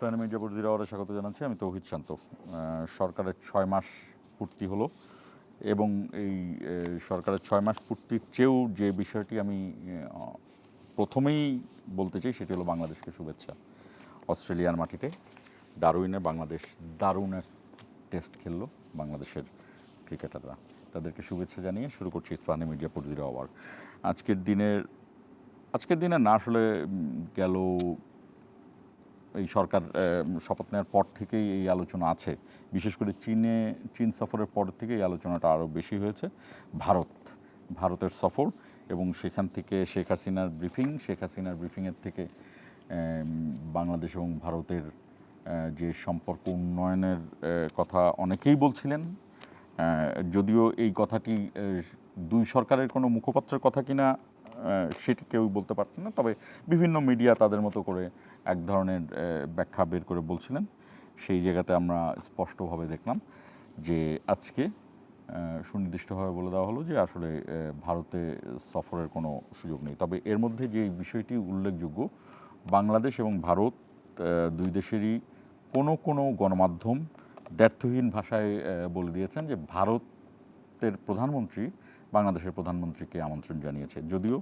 Ispahani media বুঝিরা ওরা স্বাগত জানাচ্ছি। আমি তৌহিদ শান্ত। সরকারের 6 মাস পূর্তি হলো এবং এই সরকারের 6 মাস পূর্তির চেয়েও যে বিষয়টি আমি প্রথমেই বলতে চাই সেটি হলো বাংলাদেশকে শুভেচ্ছা। অস্ট্রেলিয়ার মাটিতে ডারউইনে বাংলাদেশ দারুণ এক টেস্ট খেললো বাংলাদেশের ক্রিকেটাররা। তাদেরকে শুভেচ্ছা জানিয়ে শুরু করছি ইস্পাহানি মিডিয়া বুঝিরা ওয়ার। আজকের দিনে না আসলে গেল এই সরকার শপথ নেওয়ার পর থেকেই এই আলোচনা আছে, বিশেষ করে চীন সফরের পর থেকে এই আলোচনাটা আরও বেশি হয়েছে। ভারতের সফর এবং সেখান থেকে শেখ হাসিনার ব্রিফিংয়ের থেকে বাংলাদেশ এবং ভারতের যে সম্পর্ক উন্নয়নের কথা অনেকেই বলছিলেন, যদিও এই কথাটি দুই সরকারের কোনো মুখপাত্রের কথা কিনা সেটি কেউ বলতে পারতেন না, তবে বিভিন্ন মিডিয়া তাদের মতো করে এক ধরনের ব্যাখ্যা বের করে বলছিলেন। সেই জায়গাতে আমরা স্পষ্টভাবে দেখলাম যে আজকে সুনির্দিষ্টভাবে বলে দেওয়া হলো যে আসলে ভারতে সফরের কোনো সুযোগ নেই। তবে এর মধ্যে যে বিষয়টি উল্লেখযোগ্য, বাংলাদেশ এবং ভারত দুই দেশেরই কোনো গণমাধ্যম দ্ব্যর্থহীন ভাষায় বলে দিয়েছেন যে ভারতের প্রধানমন্ত্রী বাংলাদেশের প্রধানমন্ত্রীকে আমন্ত্রণ জানিয়েছে, যদিও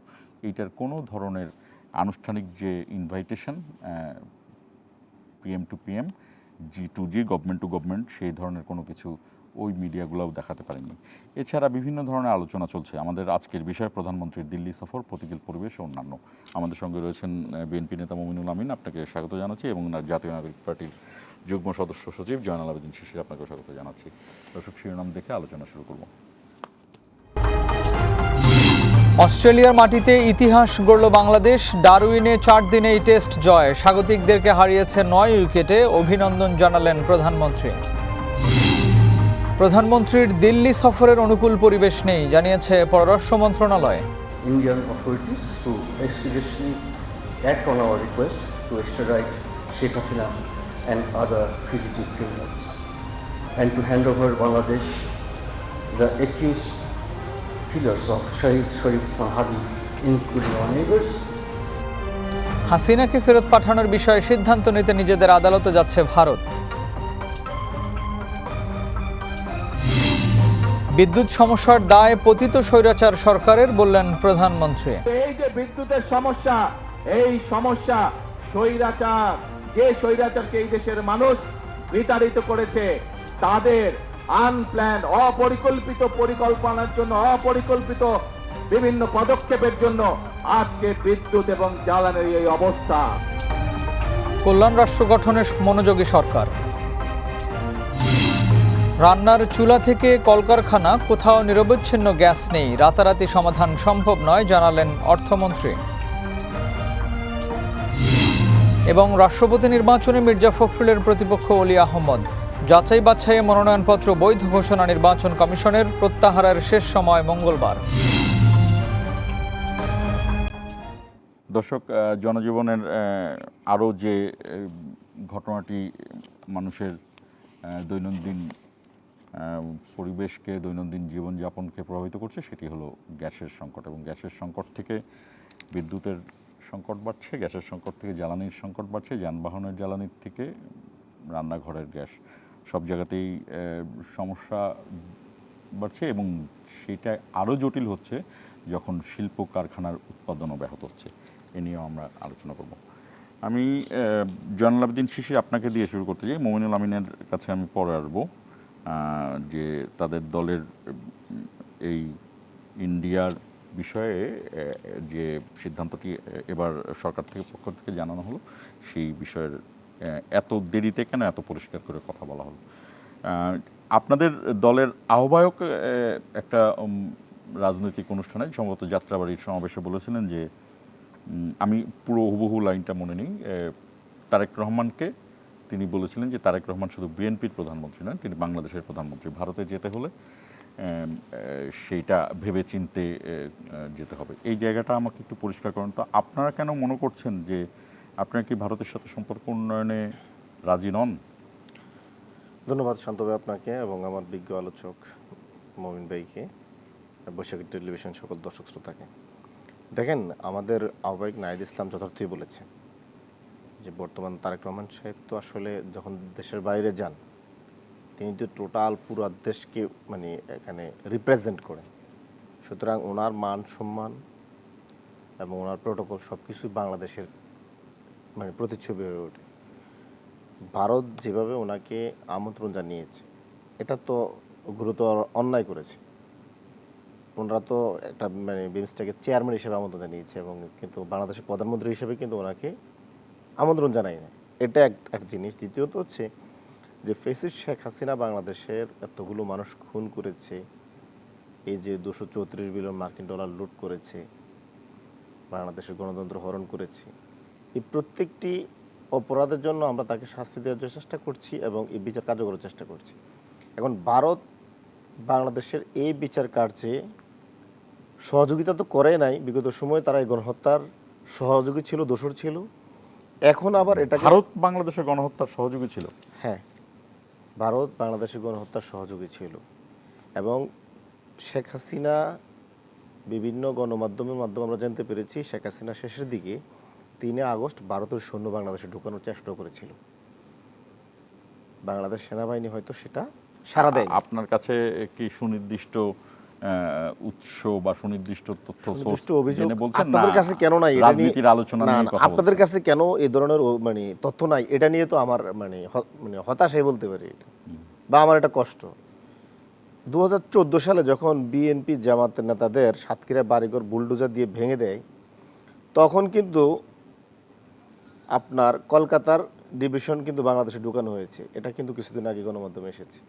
এইটার কোনো ধরনের আনুষ্ঠানিক যে invitation PM to PM, G to G, government to government, সেই ধরনের কোনো কিছু ওই মিডিয়াগুলোও দেখাতে পারেনি। এছাড়া বিভিন্ন ধরনের আলোচনা চলছে। আমাদের আজকের বিষয় প্রধানমন্ত্রীর দিল্লি সফর, প্রতিকূল পরিবেশ ও অন্যান্য। আমাদের সঙ্গে রয়েছেন বিএনপি নেতা মমিনুল আমিন, আপনাকে স্বাগত জানাচ্ছি, এবং জাতীয় নাগরিক পার্টির যুগ্ম সদস্য সচিব জয়নাল আবেদিন শিশির, আপনাকেও স্বাগত জানাচ্ছি। দর্শক, শিরোনাম দেখে আলোচনা শুরু করব। অস্ট্রেলিয়ার মাটিতে ইতিহাস গড়ল বাংলাদেশ। ডারউইনে 4 দিনেই টেস্ট জয়, স্বাগতিকদেরকে হারিয়েছে 9 উইকেটে। অভিনন্দন জানালেন প্রধানমন্ত্রী। প্রধানমন্ত্রীর দিল্লি সফরের অনুকূল পরিবেশ নেই, জানিয়েছে পররাষ্ট্র মন্ত্রণালয়। Indian authorities to expeditiously act on our request to extradite Sheikh Hasina and other fugitive criminals and to hand over Bangladesh the accused killers of Shahid Sharif Usman Hadi, including our neighbors. হাসিনাকে ফেরত পাঠানোর বিষয়ে সিদ্ধান্ত নিতে নিজেদের আদালতে যাচ্ছে ভারত। বিদ্যুৎ সমস্যার দায় পতিত স্বৈরাচার সরকারের, বললেন প্রধানমন্ত্রী। এই যে বিদ্যুতের সমস্যা, এই সমস্যা যে স্বৈরাচারকে এই দেশের মানুষ বিতাড়িত করেছে তাদের আনপ্ল্যান্ড, অপরিকল্পিত পরিকল্পনার জন্য, অপরিকল্পিত বিভিন্ন পদক্ষেপের জন্য আজকে বিদ্যুৎ এবং জ্বালানির এই অবস্থা। কল্যাণ রাষ্ট্র গঠনে মনোযোগী সরকার। রান্নার চুলা থেকে কলকারখানা, কোথাও নিরবচ্ছিন্ন গ্যাস নেই। রাতারাতি সমাধান সম্ভব নয়, জানালেন অর্থমন্ত্রী। এবং রাষ্ট্রপতি নির্বাচনে মির্জা ফখরুলের প্রতিপক্ষ অলি আহমদ। যাচাই বাছাইয়ে মনোনয়নপত্র বৈধ ঘোষণা নির্বাচন কমিশনের, প্রত্যাহারের শেষ সময় মঙ্গলবার। দর্শক, জনজীবনের আরও যে ঘটনাটি মানুষের দৈনন্দিন পরিবেশকে, দৈনন্দিন জীবনযাপনকে প্রভাবিত করছে সেটি হলো গ্যাসের সংকট। এবং গ্যাসের সংকট থেকে বিদ্যুতের সংকট বাড়ছে, গ্যাসের সংকট থেকে জ্বালানির সংকট বাড়ছে, যানবাহনের জ্বালানির থেকে রান্নাঘরের গ্যাস, সব জায়গাতেই সমস্যা বাড়ছে। এবং সেটা আরও জটিল হচ্ছে যখন শিল্প কারখানার উৎপাদনও ব্যাহত হচ্ছে। এ নিয়েও আমরা আলোচনা করব। আমি জয়নাল আবেদিন শিশির আপনাকে দিয়ে শুরু করতে চাই। মমিনুল আমিনের কাছে আমি পরে আসবো, যে তাদের দলের এই ইন্ডিয়ার বিষয়ে যে সিদ্ধান্তটি এবার সরকার পক্ষ থেকে জানানো হলো, সেই বিষয়ের এত দেরিতে কেন এত পরিষ্কার করে কথা বলা হলো। আপনাদের দলের আহ্বায়ক একটা রাজনৈতিক অনুষ্ঠানে, সম্ভবত যাত্রাবাড়ির সমাবেশে বলেছিলেন যে, আমি পুরো হুবহু লাইনটা মনে নেই, তারেক রহমানকে তিনি বলেছিলেন যে তারেক রহমান শুধু বিএনপির প্রধানমন্ত্রী নয়, তিনি বাংলাদেশের প্রধানমন্ত্রী। ভারতে যেতে হলে সেইটা ভেবে চিনতে যেতে হবে। এই জায়গাটা আমাকে একটু পরিষ্কার করেন তো, আপনারা কেন মনে করছেন যে আপনারা কি ভারতের সাথে সম্পর্ক উন্নয়নে রাজি নন? ধন্যবাদ শান্ত ভাই আপনাকে এবং আমার বিজ্ঞ আলোচক মমিন ভাইকে, বৈশাখী টেলিভিশন সকল দর্শক শ্রোতাকে। দেখেন, আমাদের আহ্বায়ক নাহিদ ইসলাম যথার্থই বলেছে যে বর্তমান তারেক রহমান সাহেব তো আসলে যখন দেশের বাইরে যান তিনি তো টোটাল পুরো দেশকে মানে এখানে রিপ্রেজেন্ট করেন, সুতরাং ওনার মান সম্মান এবং ওনার প্রোটোকল সব কিছুই বাংলাদেশের মানে প্রতিচ্ছবি হয়ে ওঠে। ভারত যেভাবে ওনাকে আমন্ত্রণ জানিয়েছে এটা তো গুরুতর অন্যায় করেছে। ওনারা তো একটা মানে বিমস্টেকের চেয়ারম্যান হিসেবে আমন্ত্রণ জানিয়েছে এবং কিন্তু বাংলাদেশের প্রধানমন্ত্রী হিসেবে কিন্তু ওনাকে আমন্ত্রণ জানায় না, এটা একটা জিনিস। দ্বিতীয়ত হচ্ছে যে ফেসিস্ট শেখ হাসিনা বাংলাদেশের এতগুলো মানুষ খুন করেছে, এই যে 234 বিলিয়ন মার্কিন ডলার লুট করেছে, বাংলাদেশের গণতন্ত্র হরণ করেছে, এই প্রত্যেকটি অপরাধের জন্য আমরা তাকে শাস্তি দেওয়ার চেষ্টা করছি এবং এই বিচার কার্যকরের চেষ্টা করছি। এখন ভারত বাংলাদেশের এই বিচার কার্যে সহযোগিতা তো করে নাই, বিগত সময়ে তারা এই গণহত্যার সহযোগী ছিল, দোষর ছিল। এখন আবার এটা ভারত বাংলাদেশের গণহত্যার সহযোগী ছিল। হ্যাঁ, ভারত বাংলাদেশের গণহত্যার সহযোগী ছিল এবং শেখ হাসিনা বিভিন্ন গণমাধ্যমের মাধ্যমে আমরা জানতে পেরেছি শেখ হাসিনা শেষের দিকে 3 আগস্ট ভারতের সৈন্য বাংলাদেশে ঢোকানোর চেষ্টা করেছিল। বাংলাদেশ সেনাবাহিনী হয়তো সেটা সাড়া দেয়। আপনার কাছে কি সুনির্দিষ্ট উৎস বা সুনির্দিষ্ট তথ্য সোর্স অভিযোগ জেনে বলছেন না আপনাদের কাছে কেন নাই এটা নিয়ে রাজনীতির আলোচনা নিয়ে কথা আপনাদের কাছে কেন এই ধরনের মানে তথ্য নাই এটা নিয়ে তো আমার মানে হতাশাই বলতে পারি এটা, বা আমার এটা কষ্ট। 2014 সালে যখন বিএনপি জামাতের নেতাদের সাতক্ষীরা বাড়িঘর বুলডোজার দিয়ে ভেঙে দেয়, তখন কিন্তু আপনার কলকাতার ডিভিশন কিন্তু বাংলাদেশে ঢুকানো হয়েছে। এটা কিন্তু কিছুদিন আগে গণমাধ্যমে এসেছে,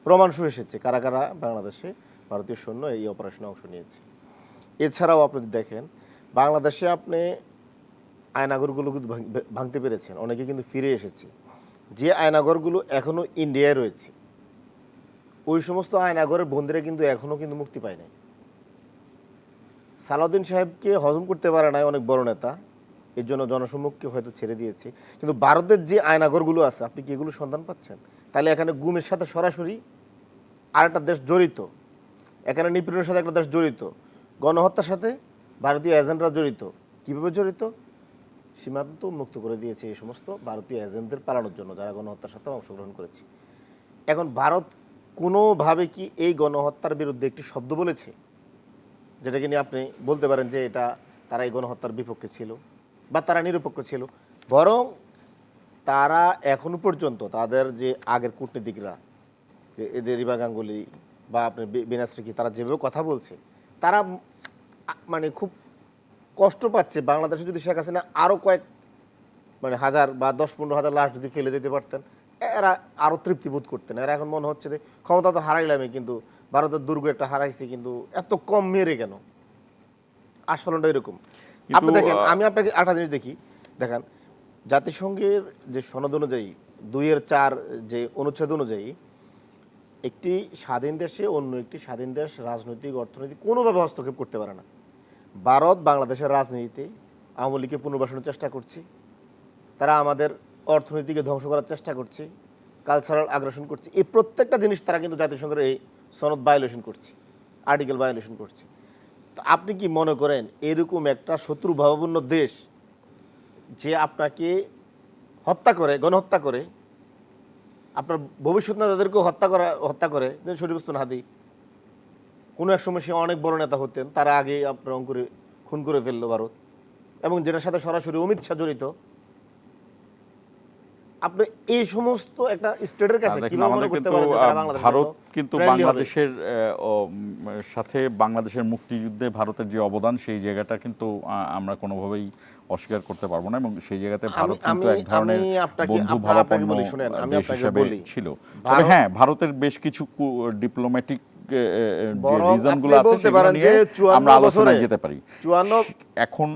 প্রমাণসহ এসেছে কারা কারা বাংলাদেশে ভারতীয় সৈন্য এই অপারেশনে অংশ নিয়েছে। এছাড়াও আপনি দেখেন বাংলাদেশে আপনি আয়নাঘরগুলো কিন্তু ভাঙতে পেরেছেন, অনেকে কিন্তু ফিরে এসেছে। যে আয়নাঘরগুলো এখনও ইন্ডিয়ায় রয়েছে ওই সমস্ত আয়নাঘরের বন্দীরা কিন্তু এখনও কিন্তু মুক্তি পায় নাই। সালাউদ্দিন সাহেবকে হজম করতে পারে নাই অনেক বড় নেতা, এর জন্য জনসম্মুখকে হয়তো ছেড়ে দিয়েছে, কিন্তু ভারতের যে আয়নাঘরগুলো আছে আপনি কি এগুলো সন্ধান পাচ্ছেন? তাহলে এখানে গুমের সাথে সরাসরি আরেকটা দেশ জড়িত, এখানে নিপীড়নের সাথে একটা দেশ জড়িত, গণহত্যার সাথে ভারতীয় এজেন্টরা জড়িত। কীভাবে জড়িত? সীমান্ত মুক্ত করে দিয়েছে এই সমস্ত ভারতীয় এজেন্টদের পালানোর জন্য যারা গণহত্যার সাথে অংশগ্রহণ করেছে। এখন ভারত কোনোভাবে কি এই গণহত্যার বিরুদ্ধে একটি শব্দ বলেছে যেটাকে নিয়ে আপনি বলতে পারেন যে এটা তারা এই গণহত্যার বিপক্ষে ছিল বা তারা নিরপেক্ষ ছিল? বরং তারা এখনো পর্যন্ত তাদের যে আগের কূটনীতিকরা এদের রিবা গাঙ্গুলি বা আপনার বিনাশ্রী, তারা যেভাবে কথা বলছে তারা মানে খুব কষ্ট পাচ্ছে। বাংলাদেশে যদি শেখ হাসিনা আরও কয়েক মানে হাজার বা 10-15 হাজার লাশ যদি ফেলে যেতে পারতেন এরা আরও তৃপ্তিবোধ করতেন। এরা এখন মনে হচ্ছে যে ক্ষমতা তো হারাইলামই, কিন্তু ভারতের দুর্গ একটা হারাইছে, কিন্তু এত কম মেরে কেন? আস্ফলনটা এরকম। আপনি দেখেন, আমি আপনাকে একটা জিনিস দেখেন জাতিসংঘের যে সনদ অনুযায়ী 2-4 যে অনুচ্ছেদ অনুযায়ী একটি স্বাধীন দেশে অন্য একটি স্বাধীন দেশ রাজনৈতিক অর্থনৈতিক কোনোভাবে হস্তক্ষেপ করতে পারে না। ভারত বাংলাদেশের রাজনীতিতে আওয়ামী লীগকে পুনর্বাসনের চেষ্টা করছে, তারা আমাদের অর্থনীতিকে ধ্বংস করার চেষ্টা করছে, কালচারাল আগ্রাসন করছে, এই প্রত্যেকটা জিনিস তারা কিন্তু জাতিসংঘের এই সনদ ভায়োলেশন করছে, আর্টিকেল ভায়োলেশন করছে। তো আপনি কি মনে করেন এরকম একটা শত্রুভাবাপন্ন দেশ যে আপনাকে হত্যা করে, গণহত্যা করে, আপনার ভবিষ্যৎ নেতাদেরকেও হত্যা করে, শরীফ ওসমান হাদি কোনো এক সময় সে অনেক বড় নেতা হতেন, তারা আগে আপনার অঙ্কুরে খুন করে ফেললো ভারত, এবং যেটার সাথে সরাসরি অমিত শাহ জড়িত। আপনি এই সমস্ত একটা স্টেটের কাছে কিভাবে মনে করতে পারেন যে তারা বাংলাদেশের ভারত কিন্তু বাংলাদেশের সাথে বাংলাদেশের মুক্তিযুদ্ধে ভারতের যে অবদান সেই জায়গাটা কিন্তু আমরা কোনোভাবেই অস্বীকার করতে পারবো না, এবং সেই জায়গাতে ভারত কিন্তু এক ধরনের বন্ধু ভাবাপন্ন দেশ হিসেবে ছিল। তবে হ্যাঁ, ভারতের বেশ কিছু ডিপ্লোম্যাটিক রিজনগুলো আছে সেগুলো নিয়ে আমরা আলোচনায় যেতে পারি। 54 এখন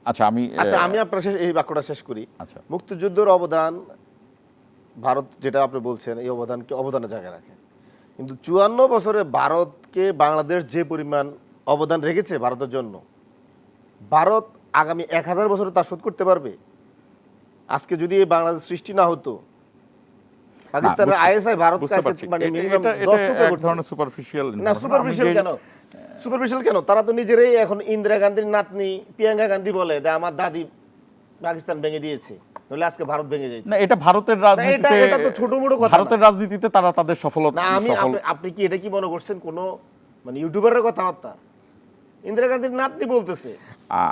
আচ্ছা আমি আপনার এই বাক্যটা শেষ করি। আচ্ছা, মুক্তিযুদ্ধের অবদান ভারত যেটা আপনি বলছেন এই অবদানকে অবদানের জায়গায় রাখে, কিন্তু 54 বছরে ভারতকে বাংলাদেশ যে পরিমাণ অবদান রেখেছে ভারতের জন্য, ভারত আগামী 1000 বছরে তা শোধ করতে পারবে? আজকে যদি এই বাংলাদেশ সৃষ্টি না হতো, পাকিস্তানের আইএসআই ভারত মানে মিনিমাম 10 টুকরা করতে ধরনের সুপারফিশিয়াল না। সুপারফিশিয়াল কেন? তারা তো নিজেরাই এখন ইন্দিরা গান্ধীর নাতনি প্রিয়াঙ্কা গান্ধী বলে আমার দাদি পাকিস্তান ভেঙে দিয়েছে, নইলে আজকে ভারত ভেঙে যেত। না, এটা ভারতের রাজনীতিতে, এটা তো ছোট-মোটো কথা না। ভারতের রাজনীতিতে তারা তাদের সফলতা, না, আপনি কি এটা কি মনে করছেন কোনো মানে ইউটিউবারের কথাবার্তা? ইন্দিরা গান্ধীর নাতনি বলতেছে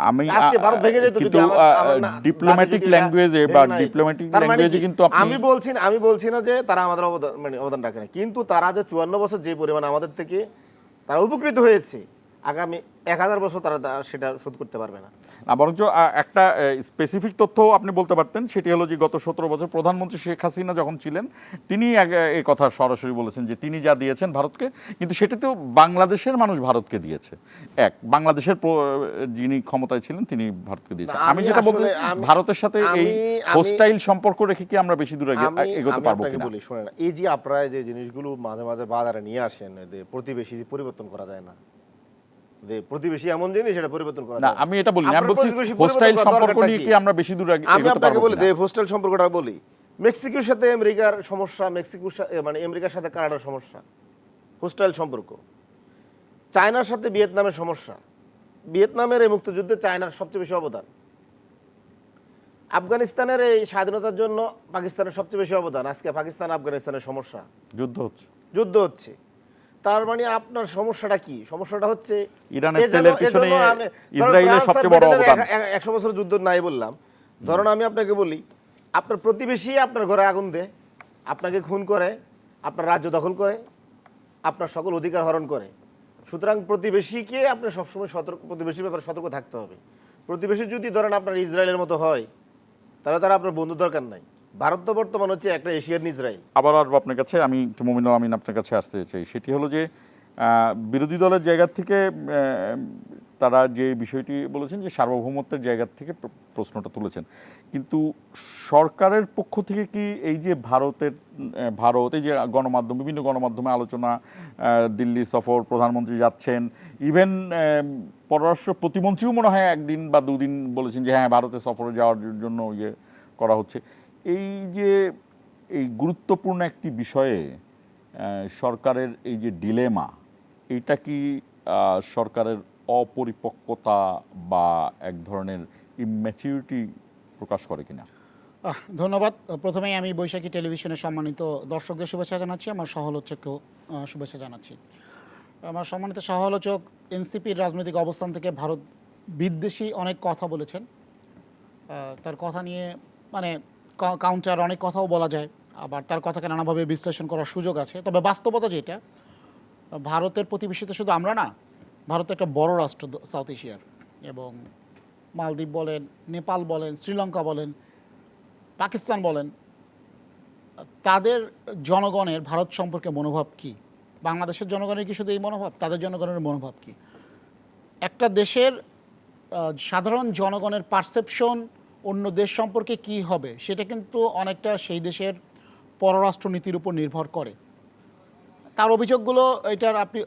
আমি আজকে ভারত ভেঙে যেত যদি কিন্তু আমার ডিপ্লোম্যাটিক ল্যাঙ্গুয়েজে বা ডিপ্লোম্যাটিক ল্যাঙ্গুয়েজে কিন্তু আমি বলছি না যে তারা আমাদের অবদান রাখে না, কিন্তু তারা যে 54 বছর যে পরিমাণ আমাদের থেকে তারা উপকৃত হয়েছে, আগামী 1000 বছর তারা সেটা শোধ করতে পারবে না। না, বরঞ্চ একটা স্পেসিফিক তথ্য আপনি বলতে পারতেন, সেটি হলো যে গত 17 বছর প্রধানমন্ত্রী শেখ হাসিনা যখন ছিলেন, তিনি এই কথা সরাসরি বলেছেন যে তিনি যা দিয়েছেন ভারতকে, কিন্তু সেটা তো বাংলাদেশের মানুষ ভারতকে দিয়েছে। বাংলাদেশের যিনি ক্ষমতায় ছিলেন তিনি ভারতকে দিয়েছেন। আমি যেটা বলতে, ভারতের সাথে এই হোস্টাইল সম্পর্ক রেখে কি আমরা বেশি দূর এগোতে পারবো কিনা? বলি শোনেন, এই যে আপনারা যে জিনিসগুলো মাঝে মাঝে বাজারে নিয়ে আসেন, প্রতিবেশী পরিবর্তন করা যায় না, প্রতিবেশী এমন জিনিস এটা পরিবর্তন করা না, আমি এটা বলি না, আমি বলছি হোস্টাইল সম্পর্ক নিয়ে কি আমরা বেশি দূর আমি আপনাকে বলি হোস্টাইল সম্পর্কটা বলি। মেক্সিকোর সাথে আমেরিকার সমস্যা, মানে আমেরিকার সাথে কানাডার সমস্যা, হোস্টাইল সম্পর্ক। চায়নার সাথে ভিয়েতনামের সমস্যা, ভিয়েতনামের এই মুক্তিযুদ্ধে চায়নার সবচেয়ে বেশি অবদান। আফগানিস্তানের এই স্বাধীনতার জন্য পাকিস্তানের সবচেয়ে বেশি অবদান। আজকে পাকিস্তান আফগানিস্তানের সমস্যা, যুদ্ধ হচ্ছে। তার মানে আপনার সমস্যাটা কি? সমস্যাটা হচ্ছে ইরানের তেলের পিছনে ইসরায়েলের সবচেয়ে বড় অবদান। 100 বছর যুদ্ধ নাই বললাম, ধরুন আমি আপনাকে বলি, আপনার প্রতিবেশী আপনার ঘরে আগুন দেয়, আপনাকে খুন করে, আপনার রাজ্য দখল করে, আপনার সকল অধিকার হরণ করে। সুতরাং প্রতিবেশীকে আপনার সবসময় প্রতিবেশীর ব্যাপারে সতর্ক থাকতে হবে। প্রতিবেশী যদি ধরেন আপনার ইসরায়েলের মতো হয়, তাহলে তারা আপনার বন্ধু দরকার নাই। ভারত তো বর্তমান হচ্ছে একটা এশিয়ার ইসরায়েল। আবার আসবো আপনার কাছে, আমি একটু মমিনুল আমিন আপনার কাছে আসতে চাই। সেটি হলো যে বিরোধী দলের জায়গা থেকে তারা যে বিষয়টি বলেছেন যে সার্বভৌমত্বের জায়গা থেকে প্রশ্নটা তুলেছেন, কিন্তু সরকারের পক্ষ থেকে কি এই যে ভারত এই যে গণমাধ্যম, বিভিন্ন গণমাধ্যমে আলোচনা, দিল্লি সফর, প্রধানমন্ত্রী যাচ্ছেন, ইভেন পররাষ্ট্র প্রতিমন্ত্রীও মনে হয় একদিন বা দুদিন বলেছেন যে হ্যাঁ ভারতে সফরে যাওয়ার জন্য ইয়ে করা হচ্ছে, এই যে এই গুরুত্বপূর্ণ একটি বিষয়ে সরকারের এই যে ডিলেমা, এইটা কি সরকারের অপরিপক্কতা বা এক ধরনের ইম্যাচিউরিটি প্রকাশ করে কিনা? ধন্যবাদ। প্রথমেই আমি বৈশাখী টেলিভিশনের সম্মানিত দর্শকদের শুভেচ্ছা জানাচ্ছি, আমার সহ-আলোচককেও শুভেচ্ছা জানাচ্ছি। আমার সম্মানিত সহ-আলোচক এনসিপির রাজনৈতিক অবস্থান থেকে ভারত বিদ্বেষী অনেক কথা বলেছেন। তার কথা নিয়ে মানে কাউন্টার অনেক কথাও বলা যায়, আবার তার কথাকে নানাভাবে বিশ্লেষণ করার সুযোগ আছে। তবে বাস্তবতা যেটা, ভারতের প্রতিবেশীতে শুধু আমরা না, ভারত একটা বড় রাষ্ট্র সাউথ এশিয়ার, এবং মালদ্বীপ বলেন, নেপাল বলেন, শ্রীলঙ্কা বলেন, পাকিস্তান বলেন, তাদের জনগণের ভারত সম্পর্কে মনোভাব কি? বাংলাদেশের জনগণের কি শুধু এই মনোভাব? তাদের জনগণের মনোভাব কি? একটা দেশের সাধারণ জনগণের পারসেপশন অন্য দেশ সম্পর্কে কি হবে, সেটা কিন্তু অনেকটা সেই দেশের পররাষ্ট্রনীতির উপর নির্ভর করে। তার অভিযোগগুলো, এটার আপনি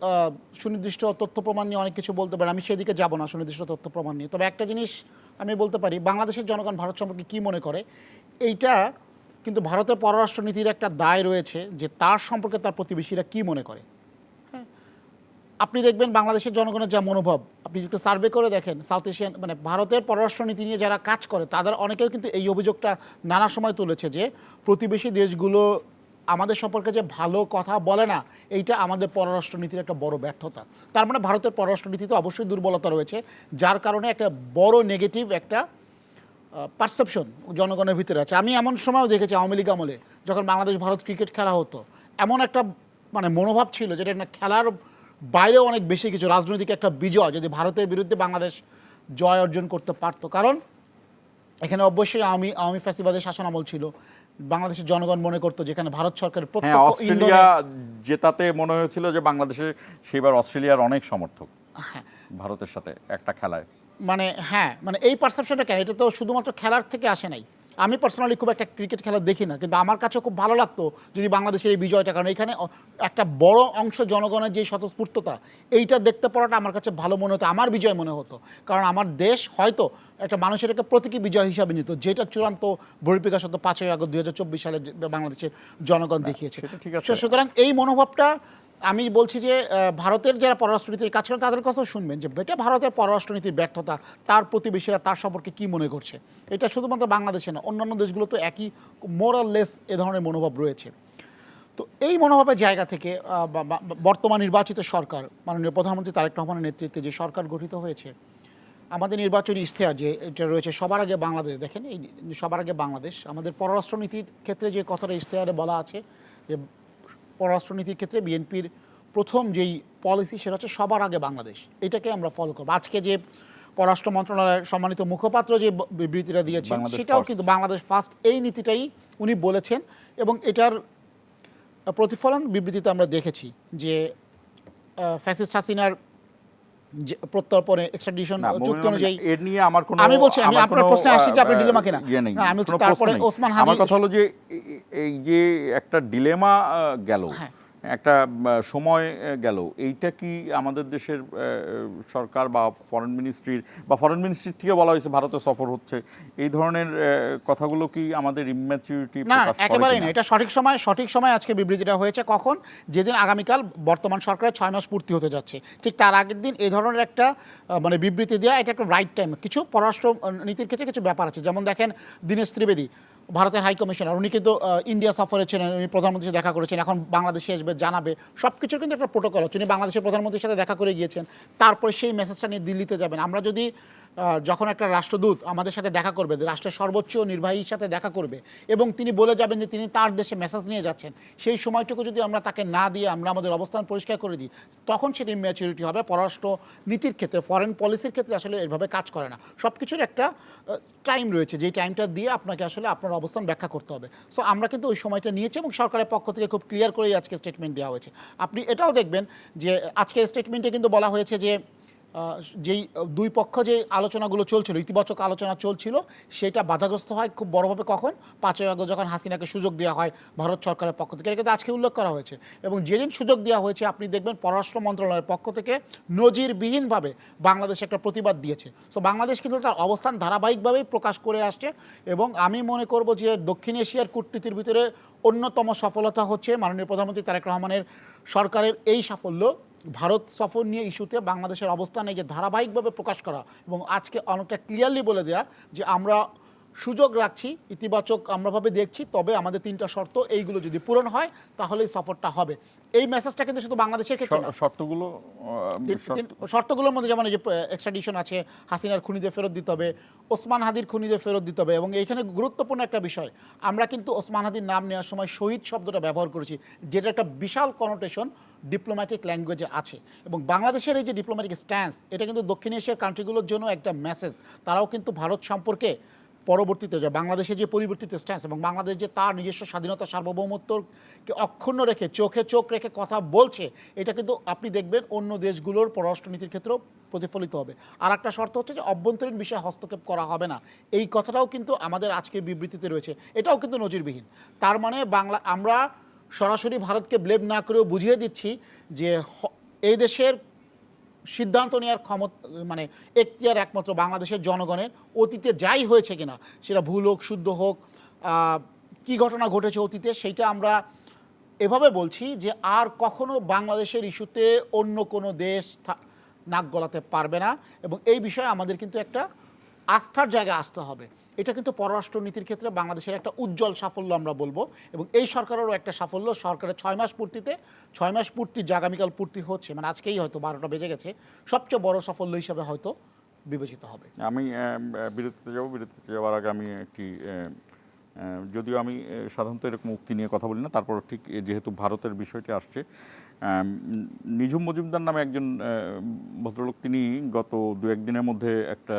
সুনির্দিষ্ট তথ্য প্রমাণ নিয়ে অনেক কিছু বলতে পারেন, আমি সেদিকে যাব না সুনির্দিষ্ট তথ্য প্রমাণ নিয়ে। তবে একটা জিনিস আমি বলতে পারি, বাংলাদেশের জনগণ ভারত সম্পর্কে কী মনে করে, এইটা কিন্তু ভারতের পররাষ্ট্রনীতির একটা দায় রয়েছে যে তার সম্পর্কে তার প্রতিবেশীরা কী মনে করে। হ্যাঁ, আপনি দেখবেন বাংলাদেশের জনগণের যা মনোভাব, আপনি একটু সার্ভে করে দেখেন, সাউথ এশিয়ান মানে ভারতের পররাষ্ট্রনীতি নিয়ে যারা কাজ করে তাদের অনেকেও কিন্তু এই অভিযোগটা নানা সময় তুলেছে যে প্রতিবেশী দেশগুলো আমাদের সম্পর্কে যে ভালো কথা বলে না, এইটা আমাদের পররাষ্ট্রনীতির একটা বড় ব্যর্থতা। তার মানে ভারতের পররাষ্ট্রনীতিতে অবশ্যই দুর্বলতা রয়েছে, যার কারণে একটা বড় নেগেটিভ একটা পারসেপশন জনগণের ভিতরে আছে। আমি এমন সময়ও দেখেছি আওয়ামী লীগ আমলে, যখন বাংলাদেশ ভারত ক্রিকেট খেলা হতো, এমন একটা মানে মনোভাব ছিল যেটা না খেলার বাইরেও অনেক বেশি কিছু রাজনৈতিক একটা বিজয় যদি ভারতের বিরুদ্ধে বাংলাদেশ জয় অর্জন করতে পারত। কারণ এখানে অবশ্যই আওয়ামী ফ্যাসিবাদের শাসন আমল ছিল, বাংলাদেশের জনগণ মনে করতো যেখানে ভারত সরকারের প্রত্যক্ষ অস্ট্রেলিয়া জেতাতে মনে হয়েছিল যে বাংলাদেশে সেবার অস্ট্রেলিয়ার অনেক সমর্থক ভারতের সাথে একটা খেলায়, মানে হ্যাঁ, মানে এই পারসেপশনটা কেন, এটা তো শুধুমাত্র খেলার থেকে আসে নাই। আমি পার্সোনালি খুব একটা ক্রিকেট খেলা দেখি না, কিন্তু আমার কাছে খুব ভালো লাগতো যদি বাংলাদেশের এই বিজয়টা, কারণ এখানে একটা বড় অংশ জনগণের যে স্বতঃস্ফূর্ততা, এইটা দেখতে পারাটা আমার কাছে ভালো মনে হতো, আমার বিজয় মনে হতো। কারণ আমার দেশ হয়তো একটা মানুষের একটা প্রতীকী বিজয় হিসাবে নিত, যেটা চূড়ান্ত বহিঃপ্রকাশ হতো 5ই আগস্ট 2024 সালে বাংলাদেশের জনগণ দেখিয়েছে। সুতরাং এই মনোভাবটা আমি বলছি যে ভারতের যারা পররাষ্ট্রনীতির কাজ করেন তাদের কথাও শুনবেন যে এটা ভারতের পররাষ্ট্রনীতির ব্যর্থতা, তার প্রতিবেশীরা তার সম্পর্কে কি মনে করছে। এটা শুধুমাত্র বাংলাদেশে না, অন্যান্য দেশগুলো তো একই মোরাললেস এ ধরনের মনোভাব রয়েছে। তো এই মনোভাবের জায়গা থেকে বর্তমান নির্বাচিত সরকার, মাননীয় প্রধানমন্ত্রী তারেক রহমানের নেতৃত্বে যে সরকার গঠিত হয়েছে, আমাদের নির্বাচনী ইশতেহার যে এটা রয়েছে সবার আগে বাংলাদেশ, দেখেন এই সবার আগে বাংলাদেশ, আমাদের পররাষ্ট্রনীতির ক্ষেত্রে যে কথাটা ইশতেহারে বলা আছে যে পররাষ্ট্রনীতির ক্ষেত্রে বিএনপির প্রথম যেই পলিসি সেটা হচ্ছে সবার আগে বাংলাদেশ, এটাকে আমরা ফলো করবো। আজকে যে পররাষ্ট্র মন্ত্রণালয়ের সম্মানিত মুখপাত্র যে বিবৃতিটা দিয়েছেন সেটাও কিন্তু বাংলাদেশ ফার্স্ট, এই নীতিটাই উনি বলেছেন এবং এটার প্রতিফলন বিবৃতিতে আমরা দেখেছি যে ফ্যাসিস্ট হাসিনার প্রত্যর্পণে এক্সট্রাডিশন চুক্তি অনুযায়ী এর নিয়ে আমার কোনো, আমি বলছি, আমি আপনার প্রশ্নে আসছি যে আপনি ডিলেমা কিনা, আমি বলছি তারপরে ওসমান হাদি, আমার কথা হলো যে এই যে একটা ডিলেমা গেল, একটা সময় গেল, এইটা কি আমাদের দেশের সরকার বা ফরেন মিনিস্ট্রির থেকে বলা হয়েছে ভারতে সফর হচ্ছে, এই ধরনের কথাগুলো কি আমাদের ইম্যাচুরিটি? না, একেবারেই না। এটা সঠিক সময় আজকে বিবৃতিটা হয়েছে। কখন? যেদিন আগামীকাল বর্তমান সরকারের 6 মাস পূর্তি হতে যাচ্ছে, ঠিক তার আগের দিন এই ধরনের একটা মানে বিবৃতি দেওয়া, এটা একটা রাইট টাইম। কিছু পররাষ্ট্র নীতির ক্ষেত্রে কিছু ব্যাপার আছে, যেমন দেখেন দীনেশ ত্রিবেদী ভারতের হাই কমিশনার, উনি কিন্তু ইন্ডিয়া সফরে ছিলেন, উনি প্রধানমন্ত্রীর দেখা করেছেন, এখন বাংলাদেশে আসবে, জানাবে, সব কিছুর কিন্তু একটা প্রোটোকল হচ্ছে। উনি বাংলাদেশের প্রধানমন্ত্রীর সাথে দেখা করে গিয়েছেন, তারপরে সেই মেসেজটা নিয়ে দিল্লিতে যাবেন। আমরা যদি যখন একটা রাষ্ট্রদূত আমাদের সাথে দেখা করবে, রাষ্ট্রের সর্বোচ্চ নির্বাহীর সাথে দেখা করবে এবং তিনি বলে যাবেন যে তিনি তার দেশে মেসেজ নিয়ে যাচ্ছেন, সেই সময়টুকু যদি আমরা তাকে না দিয়ে আমরা আমাদের অবস্থান পরিষ্কার করে দিই, তখন সেটি ম্যাচুরিটি হবে। পররাষ্ট্র নীতির ক্ষেত্রে, ফরেন পলিসির ক্ষেত্রে আসলে এভাবে কাজ করে না। সব কিছুর একটা টাইম রয়েছে, যেই টাইমটা দিয়ে আপনাকে আসলে আপনার অবস্থান ব্যাখ্যা করতে হবে। সো আমরা কিন্তু ওই সময়টা নিয়েছি এবং সরকারের পক্ষ থেকে খুব ক্লিয়ার করেই আজকে স্টেটমেন্ট দেওয়া হয়েছে। আপনি এটাও দেখবেন যে আজকে স্টেটমেন্টে কিন্তু বলা হয়েছে যে যেই দুই পক্ষ যে আলোচনাগুলো চলছিল, ইতিবাচক আলোচনা চলছিল, সেটা বাধাগ্রস্ত হয় খুব বড়ভাবে কখন? 5ই আগস্ট, যখন হাসিনাকে সুযোগ দেওয়া হয় ভারত সরকারের পক্ষ থেকে। এটা কিন্তু আজকে উল্লেখ করা হয়েছে এবং যেদিন সুযোগ দেওয়া হয়েছে আপনি দেখবেন পররাষ্ট্র মন্ত্রণালয়ের পক্ষ থেকে নজিরবিহীনভাবে বাংলাদেশ একটা প্রতিবাদ দিয়েছে। সো বাংলাদেশ কিন্তু তার অবস্থান ধারাবাহিকভাবেই প্রকাশ করে আসছে এবং আমি মনে করব যে দক্ষিণ এশিয়ার কূটনীতির ভিতরে অন্যতম সফলতা হচ্ছে মাননীয় প্রধানমন্ত্রী তারেক রহমানের সরকারের এই সাফল্য, ভারত সফর নিয়ে ইস্যুতে বাংলাদেশের অবস্থান এই যে ধারাবাহিকভাবে প্রকাশ করা এবং আজকে অনেকটা ক্লিয়ারলি বলে দেয়া যে আমরা সুযোগ রাখছি, ইতিবাচক আমরাভাবে দেখছি, তবে আমাদের 3টা শর্ত এইগুলো যদি পূরণ হয় তাহলেই সফরটা হবে। এই মেসেজটা কিন্তু শুধু বাংলাদেশের ক্ষেত্রে না, শর্তগুলোর মধ্যে যেমন এই যে এক্সট্রাডিশন আছে, হাসিনার খুনিদের ফেরত দিতে হবে, ওসমান হাদির খুনিদের ফেরত দিতে হবে এবং এইখানে গুরুত্বপূর্ণ একটা বিষয়, আমরা কিন্তু ওসমান হাদির নাম নেওয়ার সময় শহীদ শব্দটা ব্যবহার করেছি, যেটা একটা বিশাল কনোটেশন ডিপ্লোম্যাটিক ল্যাঙ্গুয়েজে আছে এবং বাংলাদেশের এই যে ডিপ্লোম্যাটিক স্ট্যান্স, এটা কিন্তু দক্ষিণ এশিয়ার কান্ট্রিগুলোর জন্য একটা মেসেজ। তারাও কিন্তু ভারত সম্পর্কে পরবর্তীতে যে বাংলাদেশের যে পরিবর্তিত স্ট্যান্স এবং বাংলাদেশ যে তার নিজস্ব স্বাধীনতা সার্বভৌমত্বকে অক্ষুণ্ণ রেখে চোখে চোখ রেখে কথা বলছে, এটা কিন্তু আপনি দেখবেন অন্য দেশগুলোর পররাষ্ট্রনীতির ক্ষেত্রেও প্রতিফলিত হবে। আর একটা শর্ত হচ্ছে যে অভ্যন্তরীণ বিষয়ে হস্তক্ষেপ করা হবে না, এই কথাটাও কিন্তু আমাদের আজকের বিবৃতিতে রয়েছে, এটাও কিন্তু নজিরবিহীন। তার মানে আমরা সরাসরি ভারতকে ব্লেম না করেও বুঝিয়ে দিচ্ছি যে এই দেশের সিদ্ধান্ত নেওয়ার ক্ষমতা মানে এখতিয়ার একমাত্র বাংলাদেশের জনগণের। অতীতে যাই হয়েছে কিনা, সেটা ভুল হোক শুদ্ধ হোক, কি ঘটনা ঘটেছে অতীতে, সেইটা আমরা এভাবে বলছি যে আর কখনো বাংলাদেশের ইস্যুতে অন্য কোনো দেশ নাক গলাতে পারবে না এবং এই বিষয়ে আমাদের কিন্তু একটা আস্থার জায়গায় আসতে হবে। এটা কিন্তু পররাষ্ট্রনীতির ক্ষেত্রে বাংলাদেশের একটা উজ্জ্বল সাফল্য আমরা বলবো এবং এই সরকারেরও একটা সাফল্য। সরকারের 6 মাস পূর্তিতে 6 মাস পূর্তি যে আগামীকাল পূর্তি হচ্ছে, মানে আজকেই হয়তো 12টা বেজে গেছে, সবচেয়ে বড় সাফল্য হিসাবে হয়তো বিবেচিত হবে। আমি বিরতিতে যাওয়ার আগে আমি একটি, যদিও আমি সাধারণত এরকম উক্তি নিয়ে কথা বলি না, তারপর ঠিক যেহেতু ভারতের বিষয়টি আসছে, নিঝুম মজুমদার নামে একজন ভদ্রলোক, তিনি গত 2-1 দিনের মধ্যে একটা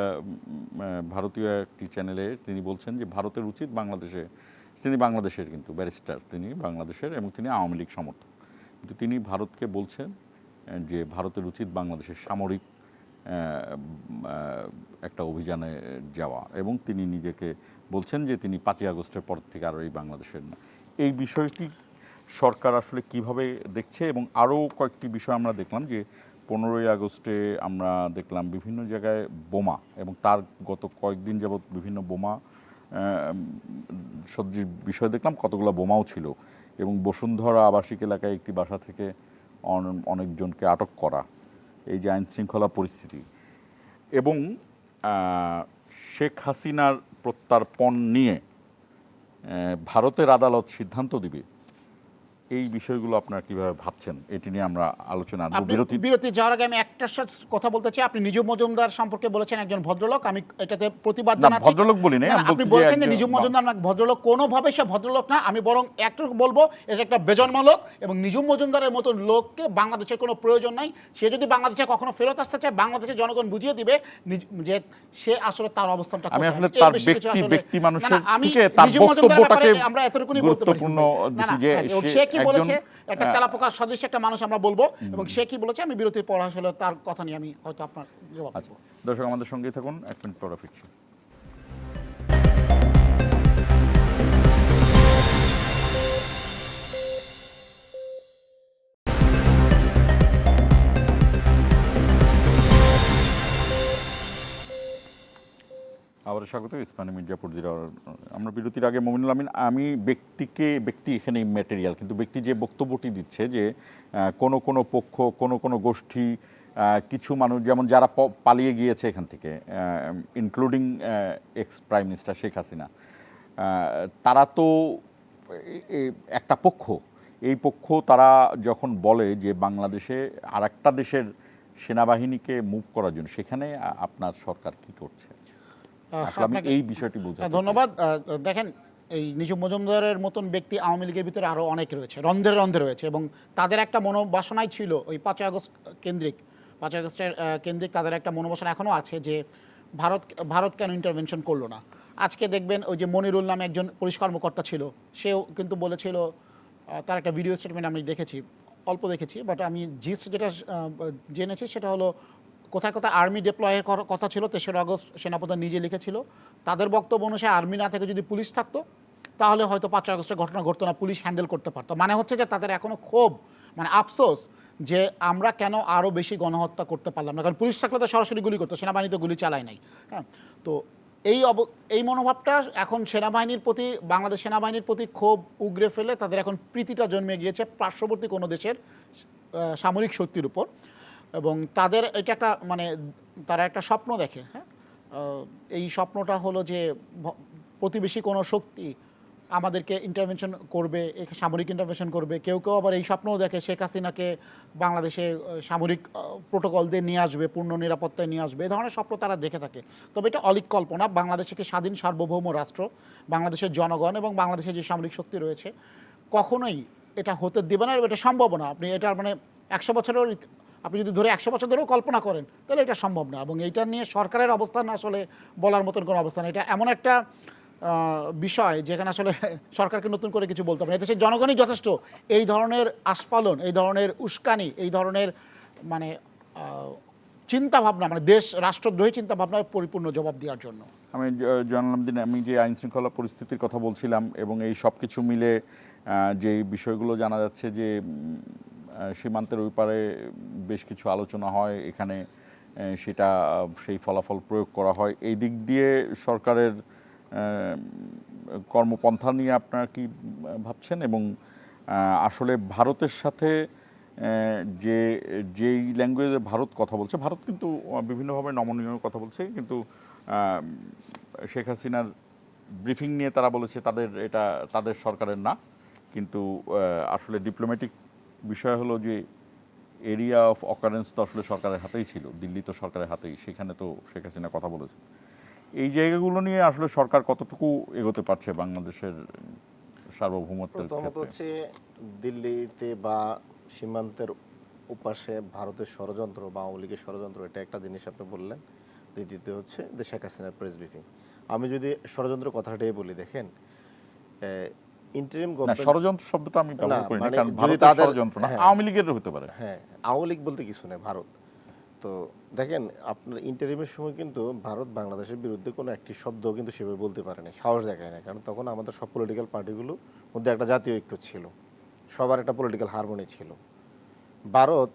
ভারতীয় একটি চ্যানেলে তিনি বলছেন যে ভারতের উচিত বাংলাদেশে, তিনি বাংলাদেশের কিন্তু ব্যারিস্টার, তিনি বাংলাদেশের এবং তিনি আওয়ামী লীগ সমর্থক, কিন্তু তিনি ভারতকে বলছেন যে ভারতের উচিত বাংলাদেশের সামরিক একটা অভিযানে যাওয়া এবং তিনি নিজেকে বলছেন যে তিনি 5ই আগস্টের পর থেকে আর এই বাংলাদেশের না। এই বিষয়টি সরকার আসলে কিভাবে দেখছে? এবং আরও কয়েকটি বিষয় আমরা দেখলাম যে 15ই আগস্টে আমরা দেখলাম বিভিন্ন জায়গায় বোমা এবং তার গত কয়েকদিন যাবৎ বিভিন্ন বোমা সদৃশ বিষয় দেখলাম, কতগুলো বোমাও ছিল এবং বসুন্ধরা আবাসিক এলাকায় একটি বাসা থেকে অনেকজনকে আটক করা, এই যে আইন শৃঙ্খলা পরিস্থিতি এবং শেখ হাসিনার প্রত্যর্পণ নিয়ে ভারতের আদালত সিদ্ধান্ত দিবে, এই বিষয়গুলো আপনারা কিভাবে ভাবছেন? এটি নিয়ে আমরা আলোচনা আনবো। আপনি বিরতি যাওয়ার আগে আমি একটা কথা বলতে চাই। আপনি নিজুম মজুমদার সম্পর্কে বলেছেন একজন ভদ্রলোক, আমি এটাতে প্রতিবাদ জানাচ্ছি। ভদ্রলোক বলি নাই, আপনি বলেছেন যে নিজুম মজুমদার ভদ্রলোক, কোনোভাবে সে ভদ্রলোক না। আমি বরং একটু বলবো এটা একটা বেজন্মা এবং নিজুম মজুমদারের মতো লোককে বাংলাদেশের কোনো প্রয়োজন নাই। সে যদি বাংলাদেশে কখনো ফেরত আসতে চায়, বাংলাদেশের জনগণ বুঝিয়ে দিবে যে সে আসলে তার অবস্থানটা আমি কোথায়। আসলে তার ব্যক্তি মানুষের থেকে তার বক্তব্যটাকে আমরা এতটুকুনি বলতে পারি। গুরুত্বপূর্ণ যে সে কি বলেছে, একটা তেলাপোকার সদৃশ একটা মানুষ আমরা বলবো, এবং সে কি বলেছে আমি বিরতির পর আসলে তার কথা নিয়ে আমি হয়তো আপনার জবাব দেব। দর্শক আমাদের সঙ্গেই থাকুন, 1 মিনিট পর ফিরছি। আবার স্বাগত ইসমানী মির্জাপুর জিরা। আমরা বিরতির আগে মমিনুল আমিন, আমি ব্যক্তি এখানে ম্যাটেরিয়াল, কিন্তু ব্যক্তি যে বক্তব্যটি দিচ্ছে যে কোনো পক্ষ, কোনো গোষ্ঠী, কিছু মানুষ যেমন যারা পালিয়ে গিয়েছে এখান থেকে, including x prime minister Sheikh Hasina, তারা তো একটা পক্ষ। এই পক্ষ তারা যখন বলে যে বাংলাদেশে আর একটা দেশের সেনাবাহিনীকে মুভ করার জন্য, সেখানে আপনার সরকার কি করছে? আমি এই বিষয়টি বুঝতে। ধন্যবাদ। দেখেন, এই নিজুম মজুমদারের মতন ব্যক্তি আওয়ামী লীগের ভিতরে আরও অনেক রয়েছে, রন্ধে রয়েছে, এবং তাদের একটা মনোবাসনাই ছিল ওই 5 আগস্টের কেন্দ্রিক তাদের একটা মনোবাসনা এখনও আছে যে ভারত কেন ইন্টারভেনশন করলো না। আজকে দেখবেন ওই যে মনিরুল নামে একজন পুলিশ কর্মকর্তা ছিল, সেও কিন্তু বলেছিল, তার একটা ভিডিও স্টেটমেন্ট আমি দেখেছি, অল্প দেখেছি, বাট আমি জিস্ট যেটা জেনেছি সেটা হলো কোথায় আর্মি ডিপ্লয়ের কথা ছিল। 3রা আগস্ট সেনাপ্রধান নিজে লিখেছিল, তাদের বক্তব্য অনুসারে আর্মি না থেকে যদি পুলিশ থাকতো তাহলে হয়তো 5 আগস্টের ঘটনা ঘটতো না, পুলিশ হ্যান্ডেল করতে পারতো। মানে হচ্ছে যে তাদের এখনও ক্ষোভ, মানে আফসোস যে আমরা কেন আরও বেশি গণহত্যা করতে পারলাম না, কারণ পুলিশ থাকলে তো সরাসরি গুলি করতো, সেনাবাহিনী তো গুলি চালায় নাই। হ্যাঁ, তো এই মনোভাবটা এখন বাংলাদেশ সেনাবাহিনীর প্রতি ক্ষোভ উগরে ফেলে তাদের এখন প্রীতিটা জন্মে গিয়েছে পার্শ্ববর্তী কোনো দেশের সামরিক শক্তির উপর, এবং তাদের এটা একটা তারা একটা স্বপ্ন দেখে। হ্যাঁ, এই স্বপ্নটা হলো যে প্রতিবেশী কোনো শক্তি আমাদেরকে ইন্টারভেনশন করবে, সামরিক ইন্টারভেনশন করবে। কেউ আবার এই স্বপ্নও দেখে শেখ হাসিনাকে বাংলাদেশে সামরিক প্রোটোকল দিয়ে নিয়ে আসবে, পূর্ণ নিরাপত্তায় নিয়ে আসবে। এই ধরনের স্বপ্ন তারা দেখে থাকে। তবে এটা অলিক কল্পনা। বাংলাদেশ একটি স্বাধীন সার্বভৌম রাষ্ট্র, বাংলাদেশের জনগণ এবং বাংলাদেশের যে সামরিক শক্তি রয়েছে কখনোই এটা হতে দেবে না, এটা সম্ভব না। আপনি এটা 100 বছরের, আপনি যদি ধরে 100 বছর ধরেও কল্পনা করেন তাহলে এটা সম্ভব না। এবং এইটা নিয়ে সরকারের অবস্থান আসলে বলার মতন কোনো অবস্থান, এটা এমন একটা বিষয় যেখানে আসলে সরকারকে নতুন করে কিছু বলতে হবে না। এদেশের জনগণই যথেষ্ট এই ধরনের আস্ফালন, এই ধরনের উস্কানি, এই ধরনের চিন্তাভাবনা, দেশ রাষ্ট্রদ্রোহী চিন্তাভাবনার পরিপূর্ণ জবাব দেওয়ার জন্য। আমি জানালাম দিন, আমি যে আইন শৃঙ্খলা পরিস্থিতির কথা বলছিলাম এবং এই সব কিছু মিলে যে বিষয়গুলো জানা যাচ্ছে যে সীমান্তের ওই পারে বেশ কিছু আলোচনা হয়, এখানে সেই ফলাফল প্রয়োগ করা হয়। এই দিক দিয়ে সরকারের কর্মপন্থা নিয়ে আপনারা কি ভাবছেন? এবং আসলে ভারতের সাথে যেই ল্যাঙ্গুয়েজে ভারত কথা বলছে, ভারত কিন্তু বিভিন্নভাবে নমনীয় কথা বলছে, কিন্তু শেখ হাসিনার ব্রিফিং নিয়ে তারা বলেছে এটা তাদের সরকারের না। কিন্তু আসলে ডিপ্লোম্যাটিক বিষয় হলো যে এরিয়া অফ অকারেন্স তো আসলে সরকারের হাতেই ছিল, দিল্লি তো সরকারের হাতেই, সেখানে তো শেখ হাসিনা কথা বলেছে। এই জায়গাগুলো নিয়ে আসলে সরকার কতটুকু এগোতে পারছে বাংলাদেশের সার্বভৌমত্বের ক্ষেত্রে? প্রথমত হচ্ছে দিল্লিতে বা সীমান্তের ওপাশে ভারতের ষড়যন্ত্র বা আওয়ামী লীগের ষড়যন্ত্র, এটা একটা জিনিস আপনি বললেন। দ্বিতীয়ত হচ্ছে যে শেখ হাসিনার প্রেস ব্রিফিং। আমি যদি ষড়যন্ত্র কথাটাই বলি, দেখেন ইন্টারিম গভর্নমেন্ট, ষড়যন্ত্র শব্দটা আমি ব্যবহার করি না, কারণ যদি ভারতের ষড়যন্ত্র না, আওয়ামী লীগেরও হতে পারে। হ্যাঁ, আওয়ামী লীগ বলতে কিছু নেই, ভারত। তো দেখেন, আপনার ইন্টারিমের সময় কিন্তু ভারত বাংলাদেশের বিরুদ্ধে কোনো একটি শব্দ কিন্তু সেভাবে বলতে পারেনি, সাহস দেখায় না, কারণ তখন আমাদের সব পলিটিক্যাল পার্টিগুলোর মধ্যে একটা জাতীয় ঐক্য ছিল, সবার একটা পলিটিক্যাল হারমোনি ছিল। ভারত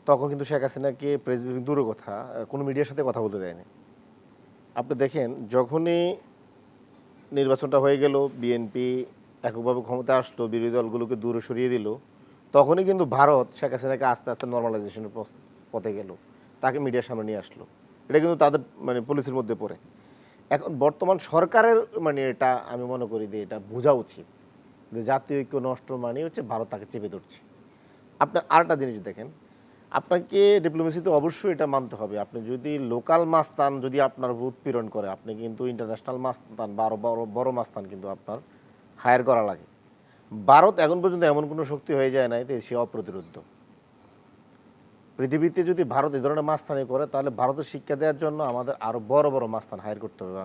তখন কিন্তু শেখ হাসিনাকে প্রেস ব্রিফিং দূরের কথা, কোনো মিডিয়ার সাথে কথা বলতে দেয়নি। আপনি দেখেন, যখনই নির্বাচনটা হয়ে গেল, বিএনপি এককভাবে ক্ষমতা আসলো, বিরোধী দলগুলোকে দূরে সরিয়ে দিল, তখনই কিন্তু ভারত শেখ হাসিনাকে আস্তে আস্তে নর্মালাইজেশনের পথে গেল, তাকে মিডিয়ার সামনে নিয়ে আসলো। এটা কিন্তু তাদের মানে পলিসির মধ্যে পড়ে। এখন বর্তমান সরকারের মানে এটা আমি মনে করি যে এটা বোঝা উচিত যে জাতীয় ঐক্য নষ্ট মানে হচ্ছে ভারত তাকে চেপে ধরছে। আপনি আরেকটা জিনিস দেখেন, আপনাকে ডিপ্লোমেসিতে অবশ্যই এটা মানতে হবে, আপনি যদি লোকাল মাস্তান যদি আপনার উৎপীড়ন করে, আপনি কিন্তু ইন্টারন্যাশনাল মাস্তান বা আরও বড় মাস্তান কিন্তু আপনার হায়ার করা লাগে। ভারত এখন পর্যন্ত এমন কোনো শক্তি হয়ে যায় নাই যে সে অপ্রতিরোধ্য। পৃথিবীতে যদি ভারত এই ধরনের মাস্তানি করে তাহলে ভারতের শিক্ষা দেওয়ার জন্য আমাদের আরও বড় বড় মাস্তান হায়ার করতে হবে,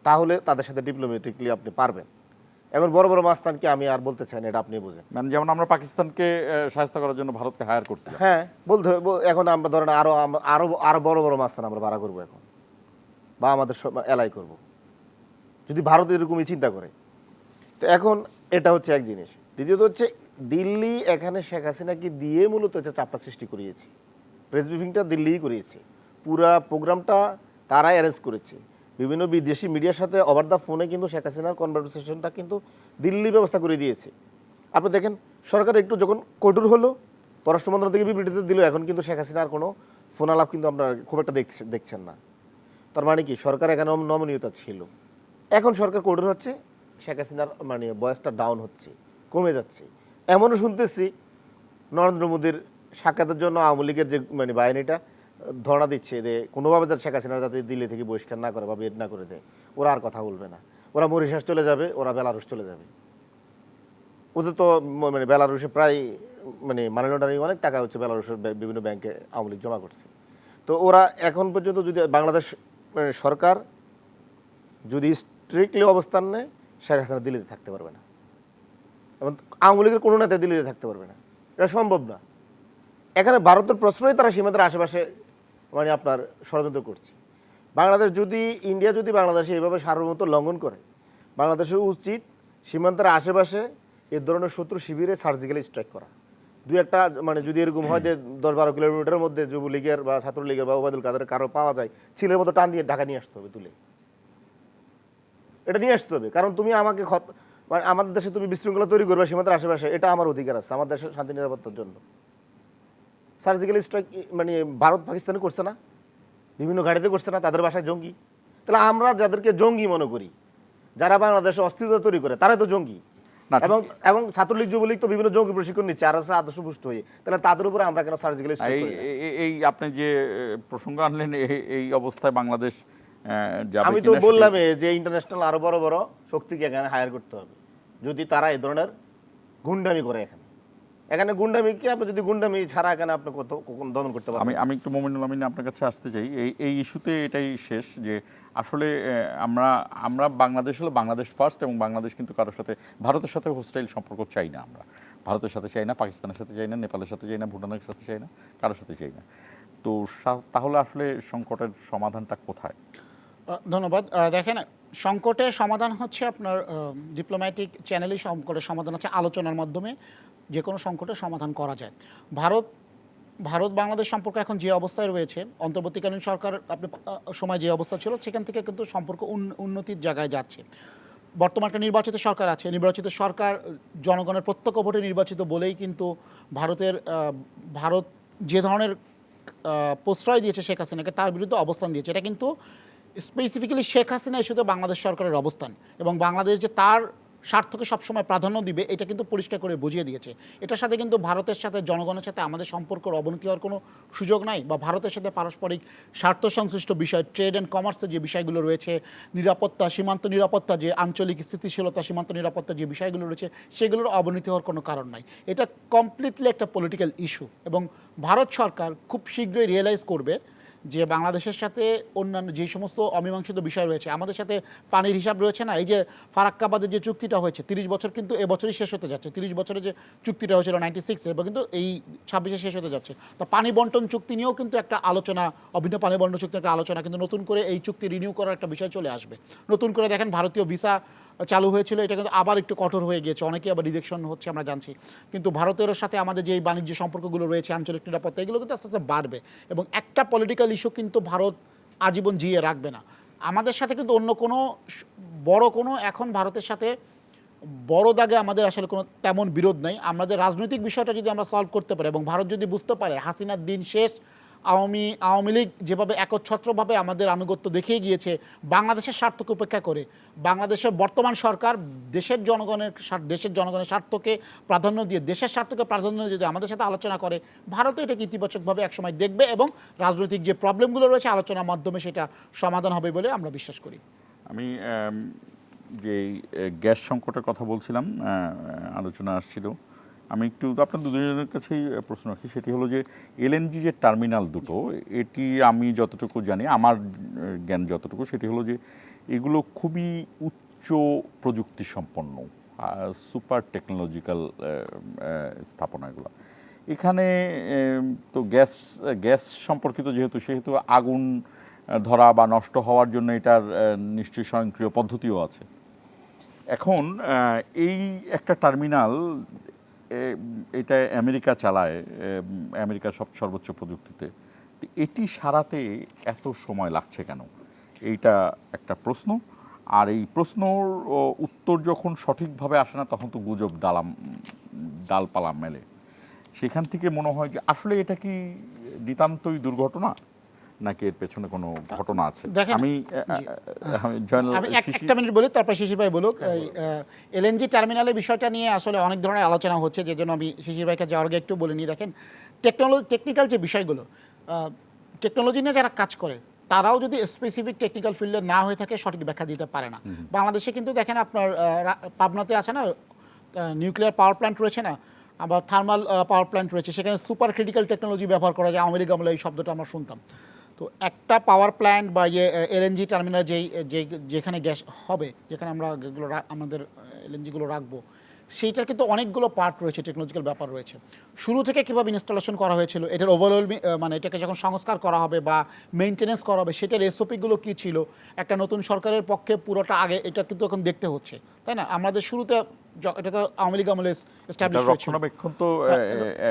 তাহলে তাদের সাথে ডিপ্লোমেটিকলি আপনি পারবেন। এখন বড় বড় মাস্তানকে আমি আর বলতে চাই না, এটা আপনি বুঝেন। মানে যেমন আমরা পাকিস্তানকে সাহায্য করার জন্য ভারতকে হায়ার করছিলাম, হ্যাঁ বলতে হবে। এখন আমরা ধরেন আরো আরো আরো বড় বড় মাস্তান আমরা ভাড়া করবো এখন, বা আমাদের এলাই করব, যদি ভারত এরকমই চিন্তা করে। তো এখন এটা হচ্ছে এক জিনিস। দ্বিতীয়ত হচ্ছে দিল্লি এখানে শেখ হাসিনাকে দিয়ে মূলত হচ্ছে চাপটা সৃষ্টি করিয়েছে। প্রেস ব্রিফিংটা দিল্লিই করিয়েছে, পুরা প্রোগ্রামটা তারাই অ্যারেঞ্জ করেছে। বিভিন্ন বিদেশি মিডিয়ার সাথে ওভার দ্য ফোনে কিন্তু শেখ হাসিনার কনভারসেশনটা কিন্তু দিল্লি ব্যবস্থা করে দিয়েছে। আপনি দেখেন সরকার একটু যখন কঠোর হলো, পররাষ্ট্র মন্ত্রণালয় থেকে বিবৃতিতে দিল, এখন কিন্তু শেখ হাসিনার কোনো ফোন আলাপ কিন্তু আপনার খুব একটা দেখছেন না। তার মানে কি সরকার এখানে নমনীয়তা ছিল। এখন সরকার কঠোর হচ্ছে, শেখ হাসিনার মানে বয়সটা ডাউন হচ্ছে, কমে যাচ্ছে। এমনও শুনতেছি নরেন্দ্র মোদীর সাক্ষাতের জন্য আওয়ামী লীগের যে মানে বাহিনীটা ধর্ণা দিচ্ছে যে কোনোভাবে যাতে শেখ হাসিনা যাতে দিল্লি থেকে বহিষ্কার না করে বা বের না করে দেয়, ওরা আর কথা বলবে না, ওরা মরিশাস চলে যাবে, ওরা বেলারুশ চলে যাবে। ওদের তো মানে বেলারুশে প্রায় মানে মানি লন্ডারিং অনেক টাকা হচ্ছে, বেলারুশের বিভিন্ন ব্যাংকে আওয়ামী লীগ জমা করছে। তো ওরা এখন পর্যন্ত যদি বাংলাদেশ মানে সরকার যদি স্ট্রিক্টলি অবস্থান নেয়, শেখ হাসিনা দিল্লিতে থাকতে পারবে না, এবং আওয়ামী লীগের কোনো নেতা দিল্লিতে থাকতে পারবে না, এটা সম্ভব না। এখানে ভারতের প্রশ্রয় তারা সীমান্তের আশেপাশে মানে আপনার ষড়যন্ত্র করছে। বাংলাদেশ যদি ইন্ডিয়া যদি বাংলাদেশে এইভাবে সার্বভৌমত্ব লঙ্ঘন করে, বাংলাদেশের উচিত সীমান্তের আশেপাশে এ ধরনের শত্রু শিবিরে সার্জিক্যালি স্ট্রাইক করা। দুই একটা মানে যদি এরকম হয় যে 10-12 কিলোমিটারের মধ্যে যুবলীগের বা ছাত্রলীগের বা ওবায়দুল কাদের কারো পাওয়া যায়, ছিলের মতো টান দিয়ে ঢাকা নিয়ে আসতে হবে, তুলে এটা নিয়ে আসতে হবে। কারণ তুমি আমাকে মানে আমাদের দেশে তুমি বিশৃঙ্খলা তৈরি করবে সীমান্তের আশেপাশে, এটা আমার অধিকার আছে আমার দেশের শান্তি নিরাপত্তার জন্য। সার্জিক্যাল স্ট্রাইক মানে ভারত পাকিস্তানে করছে না, বিভিন্ন গাড়িতে করছে না, তাদের বাসায় জঙ্গি। তাহলে আমরা যাদেরকে জঙ্গি মনে করি, যারা বাংলাদেশে অস্থিরতা তৈরি করে, তারাই তো জঙ্গি। এবং ছাত্রলীগ যুবলীগ তো বিভিন্ন জঙ্গি প্রশিক্ষণ নিচ্ছে আর আছে আদর্শপুষ্ট হয়ে, তাহলে তাদের উপরে আমরা কেন সার্জিক্যাল স্ট্রাইক করি? এই আপনি যে প্রসঙ্গ আনলেন, এই অবস্থায় বাংলাদেশ আমি তো বললাম যে ইন্টারন্যাশনাল আরো বড় বড় শক্তিকে এখানে হায়ার করতে হবে, যদি তারা এই ধরনের গুন্ডামি করে। এখানে গুন্ডামিকে আপনি যদি গুন্ডামি ছাড়া এখানে আপনি দমন করতে পারবেন। আমি একটু মোমিনুল আমিন আপনার কাছে আসতে চাই। এই ইস্যুতে এটাই শেষ যে আসলে আমরা বাংলাদেশ হলো বাংলাদেশ ফার্স্ট, এবং বাংলাদেশ কিন্তু কারোর সাথে ভারতের সাথে হোস্টাইল সম্পর্ক চাই না। আমরা ভারতের সাথে চাই না, পাকিস্তানের সাথে চাই না, নেপালের সাথে চাই না, ভুটানের সাথে চাই না, কারোর সাথে চাই না। তো তাহলে আসলে সংকটের সমাধানটা কোথায়? ধন্যবাদ। দেখেন, সংকটের সমাধান হচ্ছে আপনার ডিপ্লোম্যাটিক চ্যানেলেই সংকটের সমাধান হচ্ছে, আলোচনার মাধ্যমে যে কোনো সংকটের সমাধান করা যায়। ভারত বাংলাদেশ সম্পর্ক এখন যে অবস্থায় রয়েছে, অন্তর্বর্তীকালীন সরকার আপনি সময় যে অবস্থা ছিল সেখান থেকে কিন্তু সম্পর্ক উন্নতির জায়গায় যাচ্ছে। বর্তমান একটা নির্বাচিত সরকার আছে, নির্বাচিত সরকার জনগণের প্রত্যক্ষ ভোটে নির্বাচিত বলেই কিন্তু ভারত যে ধরনের প্রশ্রয় দিয়েছে শেখ হাসিনাকে, তার বিরুদ্ধে অবস্থান দিয়েছে। এটা কিন্তু স্পেসিফিক্যালি শেখ হাসিনা ইস্যুতে বাংলাদেশ সরকারের অবস্থান, এবং বাংলাদেশ যে তার স্বার্থকে সবসময় প্রাধান্য দিবে এটা কিন্তু পরিষ্কার করে বুঝিয়ে দিয়েছে। এটার সাথে কিন্তু ভারতের সাথে, জনগণের সাথে আমাদের সম্পর্কের অবনতি হওয়ার কোনো সুযোগ নাই, বা ভারতের সাথে পারস্পরিক স্বার্থ সংশ্লিষ্ট বিষয়, ট্রেড অ্যান্ড কমার্সের যে বিষয়গুলো রয়েছে, নিরাপত্তা, সীমান্ত নিরাপত্তা, যে আঞ্চলিক স্থিতিশীলতা, সীমান্ত নিরাপত্তা যে বিষয়গুলো রয়েছে, সেগুলোর অবনতি হওয়ার কোনো কারণ নাই। এটা কমপ্লিটলি একটা পলিটিক্যাল ইস্যু, এবং ভারত সরকার খুব শীঘ্রই রিয়েলাইজ করবে যে বাংলাদেশের সাথে অন্যান্য যে সমস্ত অমীমাংসিত বিষয় রয়েছে, আমাদের সাথে পানির হিসাব রয়েছে না, এই যে ফারাক্কাবাদের যে চুক্তিটা হয়েছে 30 বছর কিন্তু এবছরই শেষ হতে যাচ্ছে, 30 বছরের যে চুক্তিটা হয়েছিল 96 এর, কিন্তু এই 26-এ শেষ হতে যাচ্ছে। তো পানি বন্টন চুক্তি নিয়েও কিন্তু একটা আলোচনা, অভিন্ন পানি বন্টন চুক্তি একটা আলোচনা, কিন্তু নতুন করে এই চুক্তি রিনিউ করার একটা বিষয় চলে আসবে। নতুন করে দেখেন ভারতীয় ভিসা চালু হয়েছিল, এটা কিন্তু আবার একটু কঠোর হয়ে গিয়েছে, অনেকে আবার রিজেকশন হচ্ছে আমরা জানছি। কিন্তু ভারতের সাথে আমাদের যে বাণিজ্য সম্পর্কগুলো রয়েছে, আঞ্চলিক নিরাপত্তা, এগুলো কিন্তু আস্তে আস্তে বাড়বে, এবং একটা পলিটিক্যাল ইস্যু কিন্তু ভারত আজীবন জিয়ে রাখবে না। আমাদের সাথে কিন্তু অন্য কোনো বড় কোনো এখন ভারতের সাথে বড় দাগে আমাদের আসলে কোনো তেমন বিরোধ নেই। আমাদের রাজনৈতিক বিষয়টা যদি আমরা সলভ করতে পারি এবং ভারত যদি বুঝতে পারে হাসিনার দিন শেষ, আওয়ামী লীগ যেভাবে একচ্ছত্রভাবে আমাদের আনুগত্য দেখিয়ে গিয়েছে বাংলাদেশের স্বার্থকে উপেক্ষা করে, বাংলাদেশের বর্তমান সরকার দেশের জনগণের স্বার্থকে প্রাধান্য দিয়ে, দেশের স্বার্থকে প্রাধান্য দিয়ে যদি আমাদের সাথে আলোচনা করে, ভারতও এটাকে ইতিবাচকভাবে একসময় দেখবে এবং রাজনৈতিক যে প্রবলেমগুলো রয়েছে আলোচনার মাধ্যমে সেটা সমাধান হবে বলে আমরা বিশ্বাস করি। আমি যে গ্যাস সংকটের কথা বলছিলাম, আলোচনা আসছিল, আমি একটু আপনার দুজনের কাছেই প্রশ্ন রাখি। সেটি হলো যে এলএনজি যে টার্মিনাল দুটো, এটি আমি যতটুকু জানি, আমার জ্ঞান যতটুকু, সেটি হলো যে এগুলো খুবই উচ্চ প্রযুক্তি সম্পন্ন, সুপার টেকনোলজিক্যাল স্থাপনা এগুলো। এখানে তো গ্যাস সম্পর্কিত সেহেতু আগুন ধরা বা নষ্ট হওয়ার জন্য এটার নিশ্চয়ই স্বয়ংক্রিয় পদ্ধতিও আছে। এখন এই একটা টার্মিনাল, এটা আমেরিকা চালায়, আমেরিকা সর্বোচ্চ প্রযুক্তিতে, এটি সারাতে এত সময় লাগছে কেন? এইটা একটা প্রশ্ন। আর এই প্রশ্নর উত্তর যখন সঠিকভাবে আসে না, তখন তো গুজব ডালপালা মেলে। সেখান থেকে মনে হয় যে আসলে এটা কি নিতান্তই দুর্ঘটনা, নাকি এর পেছনে কোনো ঘটনা আছে? আমি একটা মিনিট বলি, তারপর শিশির ভাই বলুক। এলএনজি টার্মিনালের বিষয়টা নিয়ে আসলে অনেক ধরনের আলোচনা হচ্ছে, যে জন্য আমি শিশির ভাইকে যাওয়ার আগে একটু বলে নিই। দেখেন, টেকনিক্যাল যে বিষয়গুলো, টেকনোলজি নিয়ে যারা কাজ করে তারাও যদি স্পেসিফিক টেকনিক্যাল ফিল্ডে না হয়ে থাকে সঠিক ব্যাখ্যা দিতে পারে না। বাংলাদেশে কিন্তু দেখেন আপনার পাবনাতে আছে না, নিউক্লিয়ার পাওয়ার প্ল্যান্ট রয়েছে না, আবার থার্মাল পাওয়ার প্ল্যান্ট রয়েছে, সেখানে সুপার ক্রিটিক্যাল টেকনোলজি ব্যবহার করা যায়। আওয়ামী লীগ আমলে এই শব্দটা আমরা শুনতাম। তো একটা পাওয়ার প্ল্যান্ট বা এলএনজি টার্মিনাল যেখানে গ্যাস হবে, যেখানে আমরা আমাদের এলএনজিগুলো রাখবো, সেইটার কিন্তু অনেকগুলো পার্ট রয়েছে, টেকনোলজিক্যাল ব্যাপার রয়েছে। শুরু থেকে কীভাবে ইনস্টলেশন করা হয়েছিল, এটার ওভারঅল মানে এটাকে যখন সংস্কার করা হবে বা মেনটেনেন্স করা হবে, সেটার এসওপিগুলো কী ছিল, একটা নতুন সরকারের পক্ষে পুরোটা আগে এটা কিন্তু এখন দেখতে হচ্ছে, তাই না? আমাদের শুরুতে এটা তো আওয়ামী লীগ আমলে এস্টাবলিশ হয়েছিল। রক্ষণাবেক্ষণ তো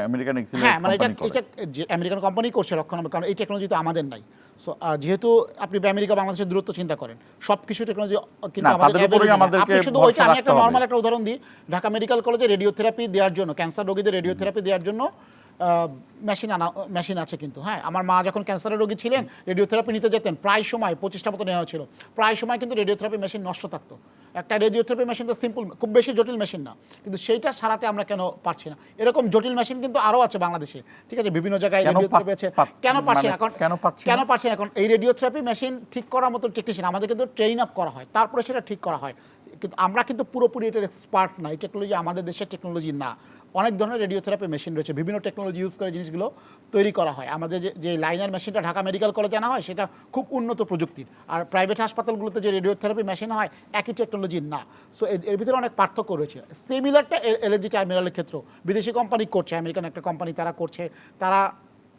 আমেরিকান এক্সিলেন্ট, হ্যাঁ, মানে এটা যে আমেরিকান কোম্পানি করছে রক্ষণাবেক্ষণ, কারণ এই টেকনোলজি তো আমাদের নাই। সো যেহেতু আপনি আমেরিকা বাংলাদেশের দূরত্ব চিন্তা করেন, সব কিছু টেকনোলজি কিন্তু আপনি শুধু ওইটা, আমি একটা নর্মাল একটা উদাহরণ দিই। ঢাকা মেডিকেল কলেজে রেডিওথেরাপি দেওয়ার জন্য, ক্যান্সার রোগীদের রেডিওথেরাপি দেওয়ার জন্য মেশিন আছে কিন্তু। হ্যাঁ, আমার মা যখন ক্যান্সারের রোগী ছিলেন, রেডিওথেরাপি নিতে যেতেন, প্রায় সময় 25টা মতো নেওয়া হয়েছিল, প্রায় সময় কিন্তু রেডিওথেরাপি মেশিন নষ্ট থাকতো। একটা রেডিওথেরাপি মেশিন তো সিম্পল, খুব বেশি জটিল মেশিন না, কিন্তু সেইটা সারাতে আমরা কেন পারছি না? এরকম জটিল মেশিন কিন্তু আরও আছে বাংলাদেশে, ঠিক আছে, বিভিন্ন জায়গায় রেডিওথেরাপি আছে, কেন পারছি না? কেন পারছি না? এখন এই রেডিওথেরাপি মেশিন ঠিক করার মতো টেকনিশিয়ান আমাদের কিন্তু ট্রেন আপ করা হয়, তারপরে সেটা ঠিক করা হয়। কিন্তু আমরা কিন্তু পুরোপুরি এটার এক্সপার্ট না, এই টেকনোলজি আমাদের দেশের টেকনোলজি না। অনেক ধরনের রেডিওথেরাপি মেশিন রয়েছে, বিভিন্ন টেকনোলজি ইউজ করে জিনিসগুলো তৈরি করা হয়। আমাদের যে লাইনার মেশিনটা ঢাকা মেডিকেল কলেজে আনা হয়, সেটা খুব উন্নত প্রযুক্তির, আর প্রাইভেট হাসপাতালগুলোতে যে রেডিওথেরাপি মেশিন হয় একই টেকনোলজির না। সো এর ভিতরে অনেক পার্থক্য রয়েছে। সিমিলারটা এলএনজি টার্মিনালের ক্ষেত্রেও বিদেশি কোম্পানি করছে, আমেরিকান একটা কোম্পানি তারা করছে, তারা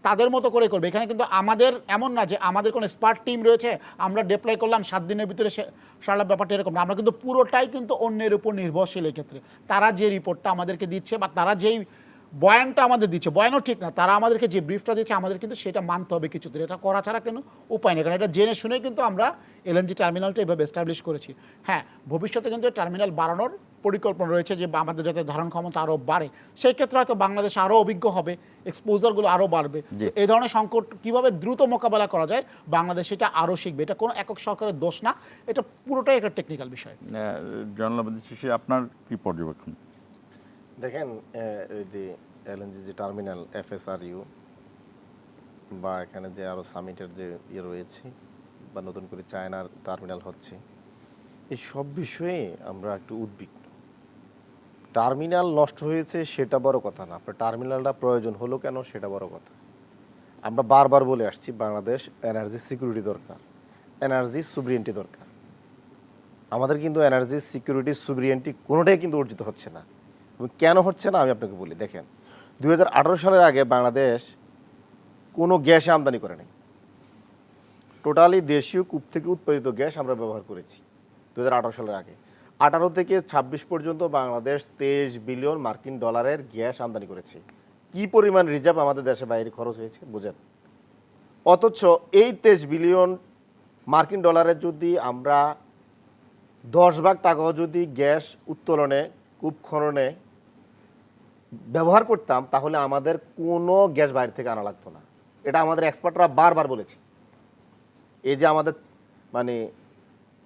তাদের মতো করে করবে। এখানে কিন্তু আমাদের এমন না যে আমাদের কোনো এক্সপার্ট টিম রয়েছে, আমরা ডিপ্লয় করলাম 7 দিনের ভিতরে সারা ব্যাপারটা এরকম না। আমরা কিন্তু পুরোটাই কিন্তু অন্যের উপর নির্ভরশীল। এক্ষেত্রে তারা যে রিপোর্টটা আমাদেরকে দিচ্ছে বা তারা যেই বয়ানটা আমাদের দিচ্ছে, বয়ানও ঠিক না, তারা আমাদেরকে যে ব্রিফটা দিচ্ছে আমাদের কিন্তু সেটা মানতে হবে কিছুদিন। এটা করা ছাড়া কেন উপায় নেই, কারণ এটা জেনে শুনে কিন্তু আমরা এলএনজি টার্মিনালটা এভাবে এস্টাবলিশ করেছি। হ্যাঁ, ভবিষ্যতে কিন্তু টার্মিনাল বাড়ানোর পরিকল্পনা রয়েছে, যে আমাদের যাতে ধারণ ক্ষমতা আরও বাড়ে, সেই ক্ষেত্রে হয়তো বাংলাদেশ আরও অভিজ্ঞ হবে, এক্সপোজারগুলো আরও বাড়বে। এই ধরনের সংকট কীভাবে দ্রুত মোকাবেলা করা যায় বাংলাদেশ সেটা আরও শিখবে। এটা কোনো একক সরকারের দোষ না, এটা পুরোটাই একটা টেকনিক্যাল বিষয়। আপনার কি পর্যবেক্ষণ? দেখেন, এলএনজি যে টার্মিনাল এফএসআরইউ বা এখানে যে আরও সামিটের যে রয়েছে বা নতুন করে চায়নার টার্মিনাল হচ্ছে, এই সব বিষয়ে আমরা একটু উদ্বিগ্ন। টার্মিনাল নষ্ট হয়েছে সেটা বড় কথা না, আপনার টার্মিনালটা প্রয়োজন হলো কেন সেটা বড় কথা। আমরা বারবার বলে আসছি, বাংলাদেশ এনার্জি সিকিউরিটি দরকার, এনার্জি সুভরিয়েন্টি দরকার। আমাদের কিন্তু এনার্জি সিকিউরিটি সুভরিয়েন্টি কোনোটাই কিন্তু অর্জিত হচ্ছে না। কেন হচ্ছে না আমি আপনাকে বলি। দেখেন, 2018 সালের আগে বাংলাদেশ কোনো গ্যাস আমদানি করে নাই। টোটালি দেশীয় কূপ থেকে উৎপাদিত গ্যাস আমরা ব্যবহার করেছি 2018 সালের আগে। 18 থেকে 26 পর্যন্ত বাংলাদেশ 23 বিলিয়ন মার্কিন ডলারের গ্যাস আমদানি করেছে। কি পরিমাণ রিজার্ভ আমাদের দেশে বাইরে খরচ হয়েছে বুঝেন। অথচ এই 23 বিলিয়ন মার্কিন ডলারের যদি আমরা 10 ভাগ টাকাও যদি গ্যাস উত্তোলনে, কূপ খননে ব্যবহার করতাম, তাহলে আমাদের কোনো গ্যাস বাইরে থেকে আনা লাগতো না। এটা আমাদের এক্সপার্টরা বারবার বলেছে। এই যে আমাদের মানে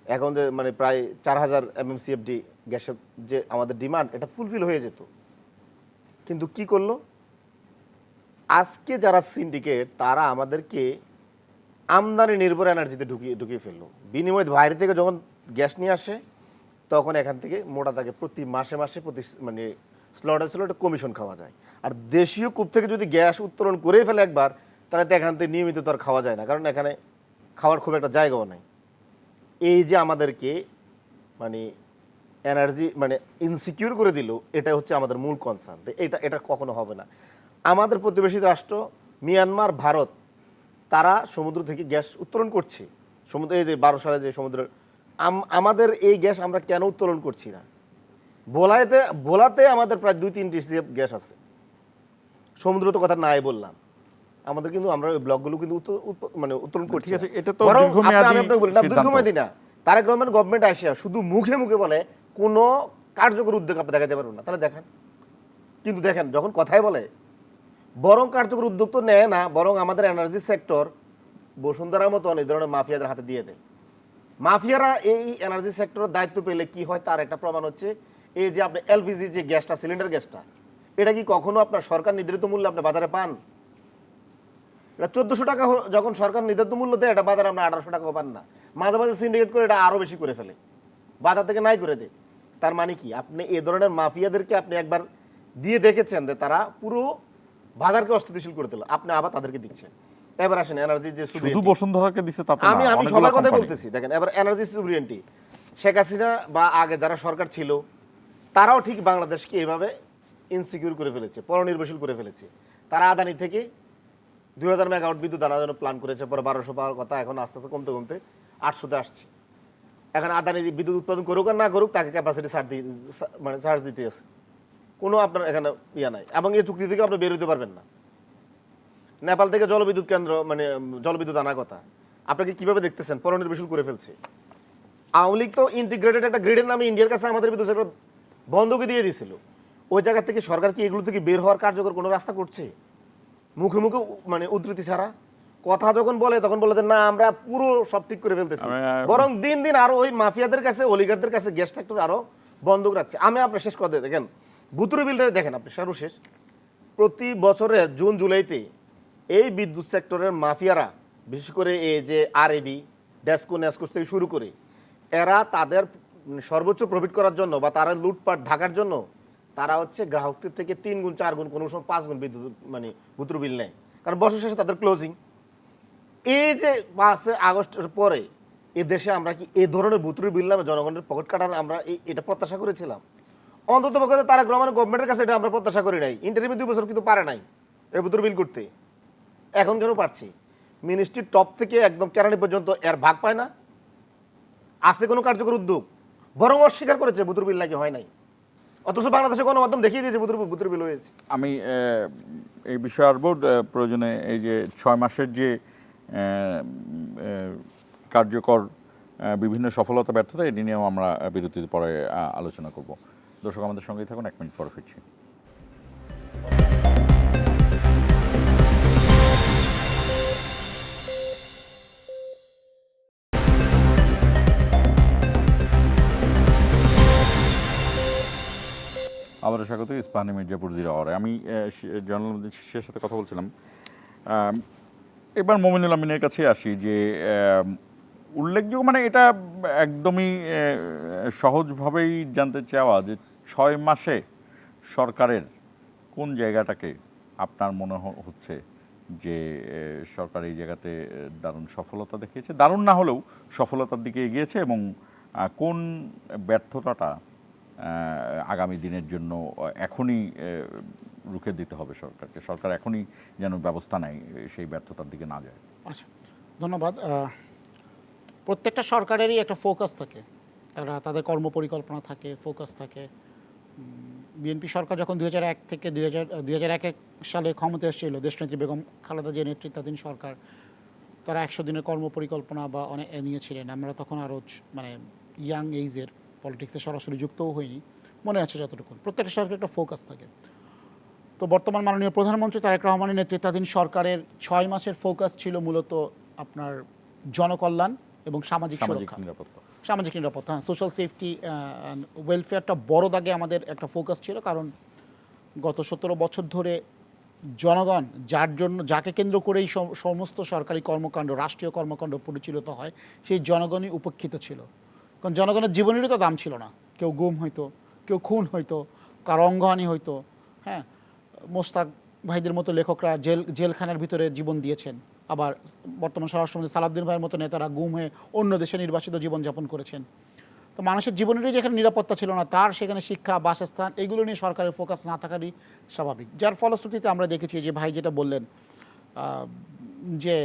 এখন যে মানে প্রায় 4000 MMCFD গ্যাসের যে আমাদের ডিমান্ড, এটা ফুলফিল হয়ে যেত। কিন্তু কি করলো, আজকে যারা সিন্ডিকেট তারা আমাদেরকে আমদানি নির্ভর এনার্জিতে ঢুকিয়ে ফেললো। বিনিময়ে বাইরে থেকে যখন গ্যাস নিয়ে আসে, তখন এখান থেকে মোটা তাকে প্রতি মাসে মাসে মানে স্লটে কমিশন খাওয়া যায়। আর দেশীয় কূপ থেকে যদি গ্যাস উত্তোলন করে ফেলে একবার, তাহলে তো এখান থেকে নিয়মিত তো আর খাওয়া যায় না, কারণ এখানে খাওয়ার খুব একটা জায়গাও নাই। এই যে আমাদেরকে মানে এনার্জি মানে ইনসিকিউর করে দিল, এটা হচ্ছে আমাদের মূল কনসার্ন। এটা কখনো হবে না। আমাদের প্রতিবেশী রাষ্ট্র মিয়ানমার, ভারত, তারা সমুদ্র থেকে গ্যাস উত্তোলন করছে। সমুদ্র এই যে 12 সালে যে সমুদ্রের আমাদের এই গ্যাস আমরা কেন উত্তোলন করছি না? ভোলাতে আমাদের প্রায় 2-3 TCF গ্যাস আছে। সমুদ্র তো কথা নাই বললাম, আমাদের কিন্তু আমরা ওই ব্লকগুলো কিন্তু মানে উত্তোলন করছি। ঠিক আছে, এটা তো বরং দীর্ঘমেয়াদী আমি আপনাকে বলি না, সিদ্ধান্ত। দীর্ঘমেয়াদী না। তারেক রহমান গভর্নমেন্ট আসিয়া শুধু মুখে মুখে বলে কোনো কার্যকর উদ্যোগ আপনি দেখাতে পারবেন না, তাহলে দেখান। কিন্তু দেখেন, যখন কথাই বলে বরং কার্যকর উদ্যোগ তো নেয় না, বরং আমাদের এনার্জি সেক্টর বসুন্ধরার মতো এই ধরনের মাফিয়াদের হাতে দিয়ে দেয়। মাফিয়ারা এই এনার্জি সেক্টরের দায়িত্ব পেলে কি হয় তার একটা প্রমাণ হচ্ছে এই যে আপনি এলপিজি যে গ্যাসটা, সিলিন্ডার গ্যাসটা, এটা কি কখনো আপনার সরকার নির্ধারিত মূল্যে আপনি বাজারে পান? এটা 1400 টাকা যখন সরকার নির্ধারিত মূল্য দেয়, এটা বাজারে আমরা 1800 টাকাও পান না। মাঝে মাঝে সিন্ডিকেট করে এটা আরও বেশি করে ফেলে, বাজার থেকে নাই করে দেয়। তার মানে কি, আপনি এই ধরনের মাফিয়াদেরকে আপনি একবার দিয়ে দেখেছেন যে তারা পুরো বাজারকে অস্থিতিশীল করে দিল, আপনি আবার তাদেরকে দিচ্ছেন। এবার আসেন এনার্জি যে শুধু বসুন্ধরাকে দিছে তা তো না, আমি অনেকগুলো সবার কথাই কোম্পানি। বলতেছি। দেখেন, এবার এনার্জি সুভরিয়েন্টি, শেখ হাসিনা বা আগে যারা সরকার ছিল তারাও ঠিক বাংলাদেশকে এভাবে ইনসিকিউর করে ফেলেছে, পরনির্ভরশীল করে ফেলেছে। তারা আদানি থেকে 2000 মেগাওয়াট বিদ্যুৎ আনার জন্য প্ল্যান করেছে, পরে 1200 পাওয়ার কথা, এখন আস্তে আস্তে কমতে কমতে 800-তে আসছে। এখন আদানি বিদ্যুৎ উৎপাদন করুক আর না করুক, তাকে ক্যাপাসিটি মানে চার্জ দিতে আছে, কোনো আপনার এখানে ইয়া নাই। এবং এই চুক্তি থেকে আপনি বের হতে পারবেন না। নেপাল থেকে জলবিদ্যুৎ কেন্দ্র মানে জলবিদ্যুৎ আনার কথা, আপনাকে কিভাবে দেখতেছেন? পরনির্ভরশীল করে ফেলছে। আওয়ামী লীগ তো ইন্টিগ্রেটেড একটা গ্রিডের নামে ইন্ডিয়ার কাছে আমাদের বিদ্যুৎ সেক্টর বন্ধকে দিয়ে দিয়েছিল। ওই জায়গা থেকে সরকার কি এগুলো থেকে বের হওয়ার কার্যকর কোনো রাস্তা করছে? মুখে মুখে মানে উদ্ধৃতি ছাড়া। কথা যখন বলে তখন বলে না আমরা পুরো সব ঠিক করে ফেলতেছি, বরং দিন দিন আরো ওই মাফিয়াদের কাছে, অলিগারদের কাছে গ্যাস সেক্টর আরো বন্ধক রাখছে। আমি আপনার শেষ কথা দেখেন, ভুতুরে বিলটা দেখেন আপনি, সর্বশেষ প্রতি বছরের জুন জুলাইতে এই বিদ্যুৎ সেক্টরের মাফিয়ারা, বিশেষ করে এই যে আরএবি, ডেসকো, নেসকো থেকে শুরু করে, এরা তাদের সর্বোচ্চ প্রফিট করার জন্য বা তারা লুটপাট ঢাকার জন্য তারা হচ্ছে গ্রাহকদের থেকে 3 গুণ 4 গুণ, কোনো সময় 5 গুণ বিদ্যুৎ মানে ভুতুরে বিল নেয়, কারণ বছর শেষে তাদের ক্লোজিং। এই যে 5 আগস্টের পরে এ দেশে আমরা কি এই ধরনের ভুতুরে বিল নামে জনগণের পকেট কাটার আমরা এটা প্রত্যাশা করেছিলাম? অন্তত পক্ষে তারেক রহমানের গভর্নমেন্টের কাছে এটা আমরা প্রত্যাশা করি নাই। ইন্টারিমে 2 বছর কিন্তু পারে নাই এই ভুতুরে বিল করতে, এখন কেন পারছি? মিনিস্ট্রির টপ থেকে একদম কেরানি পর্যন্ত এর ভাগ পায় না। আছে কোনো কার্যকর উদ্যোগ? বরং অস্বীকার করেছে ভুতুরে বিল নাকি হয় নাই, অথচ বাংলাদেশের গণমাধ্যম দেখিয়ে দিয়েছে ভুতুরে বিল হয়েছে। আমি এই বিষয়ে আরও প্রয়োজনে এই যে 6 মাসের যে কার্যকর বিভিন্ন সফলতা ব্যর্থতা, এটি নিয়েও আমরা বিরতির পরে আলোচনা করব। দর্শক আমাদের সঙ্গেই থাকুন, 1 মিনিট পরে ফিরছি। আবারও স্বাগত ইস্পাহানি মির্জাপুর জিরো আওয়ারে। আমি জয়নুল শেষের সাথে কথা বলছিলাম। এবার মমিনুল আমিনের কাছে আসি যে উল্লেখযোগ্য মানে এটা একদমই সহজভাবেই জানতে চাওয়া যে 6 মাসে সরকারের কোন জায়গাটাকে আপনার মনে হচ্ছে যে সরকার এই জায়গাতে দারুণ সফলতা দেখিয়েছে, দারুণ না হলেও সফলতার দিকে এগিয়েছে, এবং কোন ব্যর্থতাটা আগামী দিনের জন্য এখনই রুখে দিতে হবে সরকারকে, সরকার এখনই যেন ব্যবস্থা নেয় সেই ব্যর্থতার দিকে না যায়? আচ্ছা, ধন্যবাদ। প্রত্যেকটা সরকারেরই একটা ফোকাস থাকে, তাদের কর্মপরিকল্পনা থাকে, ফোকাস থাকে। বিএনপি সরকার যখন 2001 থেকে 2001 সালে ক্ষমতা এসেছিল, দেশনেত্রী বেগম খালেদা জিয়ার নেতৃত্বাধীন সরকার, তারা 100 দিনের কর্মপরিকল্পনা বা অনেক নিয়েছিলেন। আমরা তখন আরও মানে ইয়াং এইজের, পলিটিক্সে সরাসরি যুক্তও হইনি, মনে আছে যতটুকু। প্রত্যেকটা সরকারের একটা ফোকাস থাকে। তো বর্তমান মাননীয় প্রধানমন্ত্রী তারেক রহমানের নেতৃত্বাধীন সরকারের 6 মাসের ফোকাস ছিল মূলত আপনার জনকল্যাণ এবং সামাজিক সুরক্ষা, নিরাপত্তা। সামাজিক নিরাপত্তা, হ্যাঁ, সোশ্যাল সেফটি অ্যান্ড ওয়েলফেয়ারটা বড় দাগে আমাদের একটা ফোকাস ছিল। কারণ গত 17 বছর ধরে জনগণ যাকে কেন্দ্র করেই সমস্ত সরকারি কর্মকাণ্ড, রাষ্ট্রীয় কর্মকাণ্ড পরিচালিত হয়, সেই জনগণই উপেক্ষিত ছিল। কারণ জনগণের জীবনেরই তো দাম ছিল না। কেউ গুম হইতো, কেউ খুন হইতো, কারো অঙ্গহানি হইতো। হ্যাঁ, মোস্তাক ভাইদের মতো লেখকরা জেলখানার ভিতরে জীবন দিয়েছেন। আবার বর্তমান স্বরাষ্ট্রমন্ত্রী সালাউদ্দিন ভাইয়ের মতো নেতারা গুম হয়ে অন্য দেশে নির্বাসিত জীবনযাপন করেছেন। তো মানুষের জীবনেরই যেখানে নিরাপত্তা ছিল না, তার সেখানে শিক্ষা, বাসস্থান, এগুলো নিয়ে সরকারের ফোকাস না থাকারই স্বাভাবিক। যার ফলশ্রুতিতে আমরা দেখেছি যে ভাই যেটা বললেন যে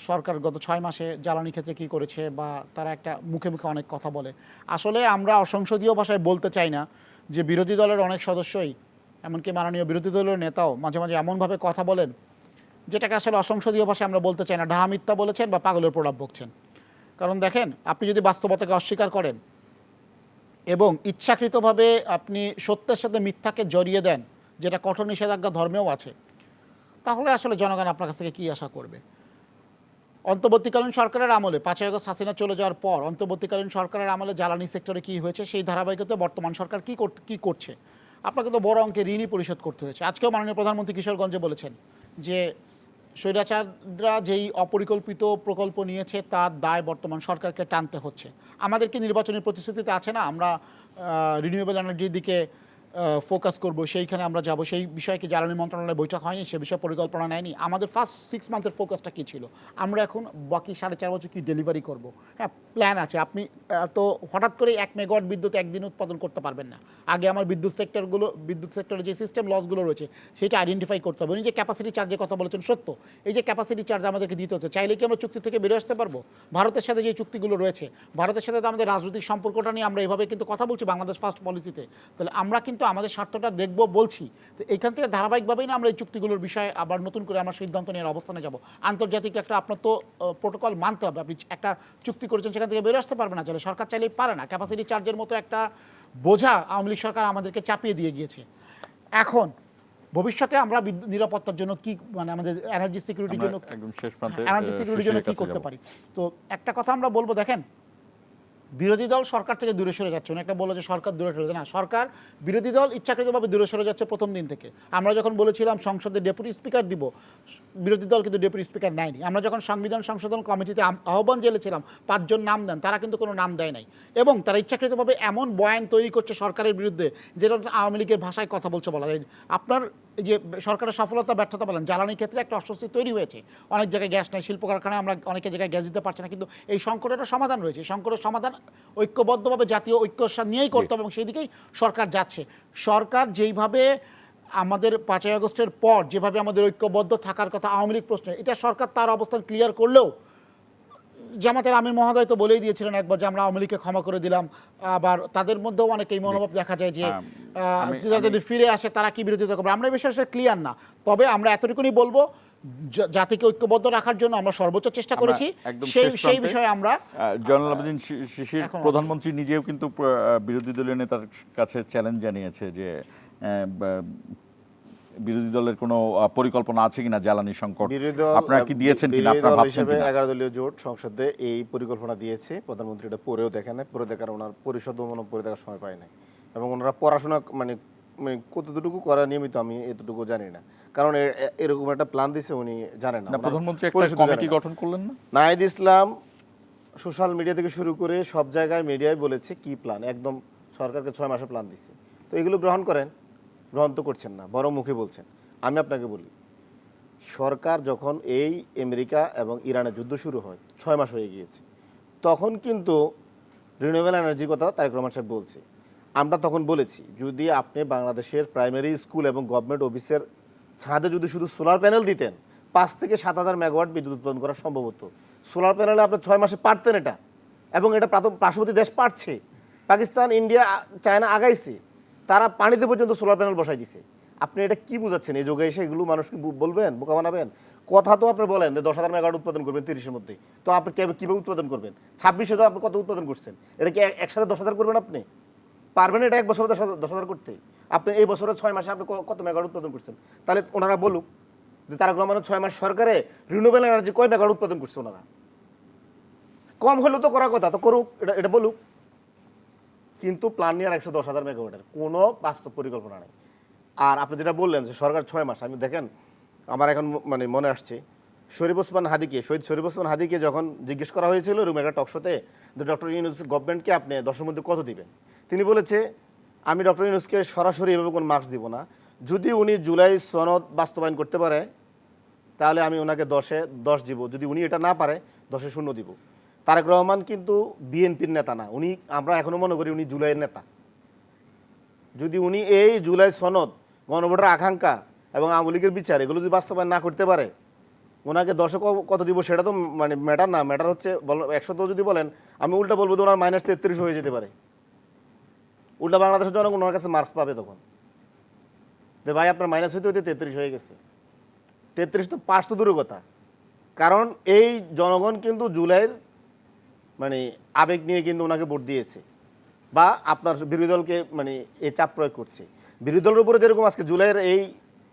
সরকার গত 6 মাসে জ্বালানি ক্ষেত্রে কী করেছে, বা তারা একটা মুখে মুখে অনেক কথা বলে। আসলে আমরা অসংসদীয় ভাষায় বলতে চাই না যে বিরোধী দলের অনেক সদস্যই, এমনকি মাননীয় বিরোধী দলের নেতাও মাঝে মাঝে এমনভাবে কথা বলেন যেটাকে আসলে অসংসদীয় ভাষায় আমরা বলতে চাই না, ডাহা মিথ্যা বলেছেন বা পাগলের প্রলাপ বকছেন। কারণ দেখেন, আপনি যদি বাস্তবতাকে অস্বীকার করেন এবং ইচ্ছাকৃতভাবে আপনি সত্যের সাথে মিথ্যাকে জড়িয়ে দেন, যেটা কঠোর নিষেধাজ্ঞা ধর্মেও আছে, তাহলে আসলে জনগণ আপনার কাছ থেকে কী আশা করবে? অন্তর্বর্তীকালীন সরকারের আমলে 5 আগস্ট হাসিনা চলে যাওয়ার পর অন্তর্বর্তীকালীন সরকারের আমলে জ্বালানি সেক্টরে কী হয়েছে, সেই ধারাবাহিকতায় বর্তমান সরকার কী করছে? আপনাকে তো বড় অঙ্কের ঋণই পরিশোধ করতে হয়েছে। আজকেও মাননীয় প্রধানমন্ত্রী কিশোরগঞ্জে বলেছেন যে স্বৈরাচাররা যেই অপরিকল্পিত প্রকল্প নিয়েছে তার দায় বর্তমান সরকারকে টানতে হচ্ছে। আমাদেরকে নির্বাচনী প্রতিশ্রুতিতে আছে না, আমরা রিনিউয়েবল এনার্জির দিকে ফোকাস করব, সেইখানে আমরা যাব, সেই বিষয়ে কি জ্বালানি মন্ত্রণালয়ে বৈঠক হয়নি? সে বিষয়ে পরিকল্পনা নেয়নি। আমাদের ফার্স্ট 6 মান্থের ফোকাসটা কী ছিল? আমরা এখন বাকি 4.5 বছর কি ডেলিভারি করব? হ্যাঁ, প্ল্যান আছে। আপনি তো হঠাৎ করে 1 মেগাওয়াট বিদ্যুৎ একদিন উৎপাদন করতে পারবেন না। আগে আমার বিদ্যুৎ সেক্টরে যে সিস্টেম লসগুলো রয়েছে সেটা আইডেন্টিফাই করতে হবে। উনি যে ক্যাপাসিটি চার্জের কথা বলেছেন সত্য, এই যে ক্যাপাসিটি চার্জ আমাদেরকে দিতে হচ্ছে, চাইলে কি আমরা চুক্তি থেকে বেরিয়ে আসতে পারবো? ভারতের সাথে যে চুক্তিগুলো রয়েছে, ভারতের সাথে তো আমাদের রাজনৈতিক সম্পর্কটা নিয়ে আমরা এভাবে কিন্তু কথা বলছি বাংলাদেশ ফার্স্ট পলিসিতে, তাহলে আমরা কিন্তু আমাদের স্বার্থটা দেখব বলছি। তো এইখান থেকে ধারাবাহিকভাবেই না আমরা এই চুক্তিগুলোর বিষয়ে আবার নতুন করে আমরা সিদ্ধান্ত নেওয়ার অবস্থানে যাব। আন্তর্জাতিক একটা আপনার তো প্রোটোকল মানতে হবে। আপনি একটা চুক্তি করেছেন, সেখান থেকে বেরিয়ে আসতে পারবে না, চলে সরকার চাইলেই পারে না। ক্যাপাসিটি চার্জের মতো একটা বোঝা আওয়ামী লীগ সরকার আমাদেরকে চাপিয়ে দিয়ে গিয়েছে। এখন ভবিষ্যতে আমরা নিরাপত্তার জন্য কি, মানে আমাদের এনার্জি সিকিউরিটির জন্য, একদম শেষ প্রান্তে এনার্জি সিকিউরিটির জন্য কি করতে পারি? তো একটা কথা আমরা বলবো, দেখেন, বিরোধী দল সরকার থেকে দূরে সরে যাচ্ছে। একটা বলো যে সরকার দূরে সরে যাচ্ছে, না, সরকার বিরোধী দল ইচ্ছাকৃতভাবে দূরে সরে যাচ্ছে প্রথম দিন থেকে। আমরা যখন বলেছিলাম সংসদে ডেপুটি স্পিকার দিব, বিরোধী দল কিন্তু ডেপুটি স্পিকার নেয়নি। আমরা যখন সংবিধান সংশোধন কমিটিতে আহ্বান জেলেছিলাম 5 জন নাম দেন, তারা কিন্তু কোনো নাম দেয় নাই। এবং তারা ইচ্ছাকৃতভাবে এমন বয়ান তৈরি করছে সরকারের বিরুদ্ধে, যেটা আওয়ামী লীগের ভাষায় কথা বলছে বলা যায়। আপনার এই যে সরকারের সফলতা ব্যর্থতা বলেন, জ্বালানির ক্ষেত্রে একটা অস্বস্তি তৈরি হয়েছে। অনেক জায়গায় গ্যাস নেই, শিল্প কারখানায় আমরা অনেকের জায়গায় গ্যাস দিতে পারছি না, কিন্তু এই সংকটের একটা সমাধান রয়েছে। এই সংকটের সমাধান ঐক্যবদ্ধভাবে জাতীয় ঐক্য নিয়েই করতে হবে, এবং সেই দিকেই সরকার যাচ্ছে। সরকার যেইভাবে আমাদের 5 আগস্টের পর যেভাবে আমাদের ঐক্যবদ্ধ থাকার কথা আওয়ামী লীগ প্রশ্নে, এটা সরকার তার অবস্থান ক্লিয়ার করলেও, জামাতের আমির মহোদয় তো বলেই দিয়েছিলেন একবার যে আমরা আওয়ামী লীগকে ক্ষমা করে দিলাম। আবার তাদের মধ্যেও অনেক এই মনোভাব দেখা যায় যে যদি ফিরে আসে তারা কি বিরোধিতা করবে। আমরা এই বিষয়ে ক্লিয়ার না, তবে আমরা এতটুকুনি বলবো, জাতিকে ঐক্যবদ্ধ রাখার জন্য আমরা সর্বোচ্চ চেষ্টা করেছি। সেই বিষয়ে আমরা জয়নুল আবেদিন শিশির প্রধানমন্ত্রী নিজেও কিন্তু বিরোধী দলীয় নেতার কাছে চ্যালেঞ্জ জানিয়েছে যে বিরোধী দলের কোনো পরিকল্পনা আছে কিনা জ্বালানি সংকট আপনারা কি দিয়েছেন কিনা, আপনারা ভাবছেন কিনা? 11 দলীয় জোট সংসদে এই পরিকল্পনা দিয়েছে, প্রধানমন্ত্রী এটা পড়েও দেখেন না, পড়ে দেখার ওনার পরিষদ পড়ে দেখার সময় পায় না, এবং ওনারা পড়াশোনা মানে কতটুকু করা নিয়মিত আমি এতটুকু জানি না, কারণ এরকম একটা প্ল্যান দিছে উনি জানেন না। প্রধানমন্ত্রী একটা কমিটি গঠন করলেন না? নাহিদ ইসলাম সোশ্যাল মিডিয়া থেকে শুরু করে সব জায়গায় মিডিয়ায় বলেছে কি প্ল্যান, একদম সরকারকে 6 মাসের প্ল্যান দিছে। তো এগুলো গ্রহণ করেন, গ্রহণ তো করছেন না, বড় মুখে বলছেন। আমি আপনাকে বলি, সরকার যখন এই আমেরিকা এবং ইরানের যুদ্ধ শুরু হয় 6 মাস হয়ে গিয়েছে, তখন কিন্তু রিনিউয়েবল এনার্জির কথা তারেক রহমান সাহেব বলছে। আমরা তখন বলেছি যদি আপনি বাংলাদেশের প্রাইমারি স্কুল এবং গভর্নমেন্ট অফিসের ছাদে যদি শুধু সোলার প্যানেল দিতেন, 5 থেকে 7,000 মেগাওয়াট বিদ্যুৎ উৎপাদন করা সম্ভব হতো। সোলার প্যানেলে আপনি 6 মাসে পারতেন এটা, এবং এটা পার্শ্ববর্তী দেশ পারছে। পাকিস্তান, ইন্ডিয়া, চায়না আগাইছে, তারা পানিতে পর্যন্ত সোলার প্যানেল বসাই দিছে। আপনি এটা কি বোঝাচ্ছেন? এই যোগে এসে এগুলো মানুষকে বলবেন, বোকা বানাবেন? কথা তো আপনি বলেন যে 10,000 মেগাওয়াট উৎপাদন করবেন 30-এর মধ্যে, তো আপনি কীভাবে উৎপাদন করবেন? 26-এ তো আপনি কত উৎপাদন করছেন? এটা কি একসাথে 10,000 করবেন আপনি? পারবেন এটা এক বছরে 10,000 করতে? আপনি এই বছরে 6 মাসে আপনি কত মেগাওয়াট উৎপাদন করছেন? তাহলে ওনারা বলুক যে তারেক রহমানের 6 মাস সরকারে রিনিউয়েবল এনার্জি কয় মেগাওয়াট উৎপাদন করছে ওনারা? কম হলেও তো করার কথা, তো করুক, এটা বলুক। কিন্তু প্ল্যান নিয়ে রাখছে 10,000 মেগাওয়াটের, কোনো বাস্তব পরিকল্পনা নেই। আর আপনি যেটা বললেন যে সরকার 6 মাস, আমি দেখেন আমার এখন মানে মনে আসছে শরীফ ওসমান হাদিকে, শহীদ শরীফ ওসমান হাদিকে যখন জিজ্ঞেস করা হয়েছিল রুম একটা টকশোতে যে ডক্টর ইউনূস গভর্নমেন্টকে আপনি 10-এর মধ্যে কত দিবেন, তিনি বলেছে আমি ডক্টর ইউনূসকে সরাসরি এভাবে কোনো মার্কস দিব না, যদি উনি জুলাই সনদ বাস্তবায়ন করতে পারে তাহলে আমি ওনাকে 10-এ 10 দিব, যদি উনি এটা না পারে 10-এ 0 দিব। তারেক রহমান কিন্তু বিএনপির নেতা না, উনি আমরা এখনো মনে করি উনি জুলাইয়ের নেতা। যদি উনি এই জুলাই সনদ, গণভোটের আকাঙ্ক্ষা এবং আওয়ামী লীগের বিচার এগুলো যদি বাস্তবায়ন না করতে পারে, ওনাকে 10-এ কত দিব সেটা তো মানে ম্যাটার না। ম্যাটার হচ্ছে 100 যদি বলেন, আমি উল্টা বলবো যে ওনার -33 হয়ে যেতে পারে। উল্টা বাংলাদেশের জনগণ ওনার কাছে মার্কস পাবে তখন যে ভাই আপনার মাইনাস হইতে হইতে 33 হয়ে গেছে। 33 তো পাস তো দূরের কথা, কারণ এই জনগণ কিন্তু জুলাইয়ের মানে আবেগ নিয়ে কিন্তু ওনাকে ভোট দিয়েছে, বা আপনার বিরোধী দলকে মানে এই চাপ প্রয়োগ করছে। বিরোধী দলের উপরে যেরকম আজকে জুলাইয়ের এই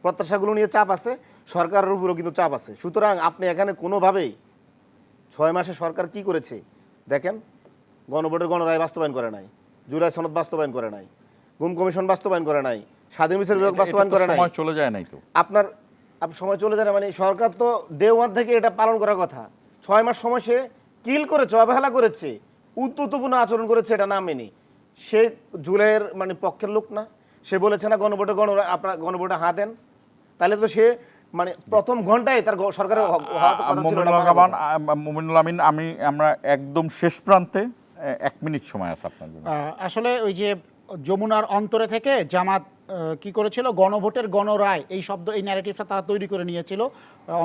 প্রত্যাশাগুলো নিয়ে চাপ আছে, সরকারের উপরেও কিন্তু চাপ আছে। সুতরাং আপনি এখানে কোনোভাবেই 6 মাসে সরকার কি করেছে দেখেন, গণভোটের গণরায় বাস্তবায়ন করে নাই, জুলাই সনদ বাস্তবায়ন করে নাই, গুম কমিশন বাস্তবায়ন করে নাই, স্বাধীন বিচার বিভাগ বাস্তবায়ন করে নাই। সময় চলে যায় নাই তো আপনার সময় চলে যায় না মানে সরকার তো ডে 1 থেকে এটা পালন করার কথা। 6 মাস সময় সে কিল করেছে, অবহেলা করেছে, উদ্ধতপূর্ণ আচরণ করেছে, এটা না মেনে। সে জুলাইয়ের মানে পক্ষের লোক না, সে বলেছে না গণভোটে আপনারা গণভোটে হাত দেন, তাহলে তো সে মানে প্রথম ঘন্টায় তার সরকারের মুমিনুল আমিন, আমরা একদম শেষ প্রান্তে, 1 মিনিট সময় আছে আপনার জন্য। আসলে ওই যে যমুনার অন্তরে থেকে জামাত কি করেছিল, গণভোটের গণরায় এই শব্দ, এই ন্যারেটিভটা তারা তৈরি করে নিয়েছিল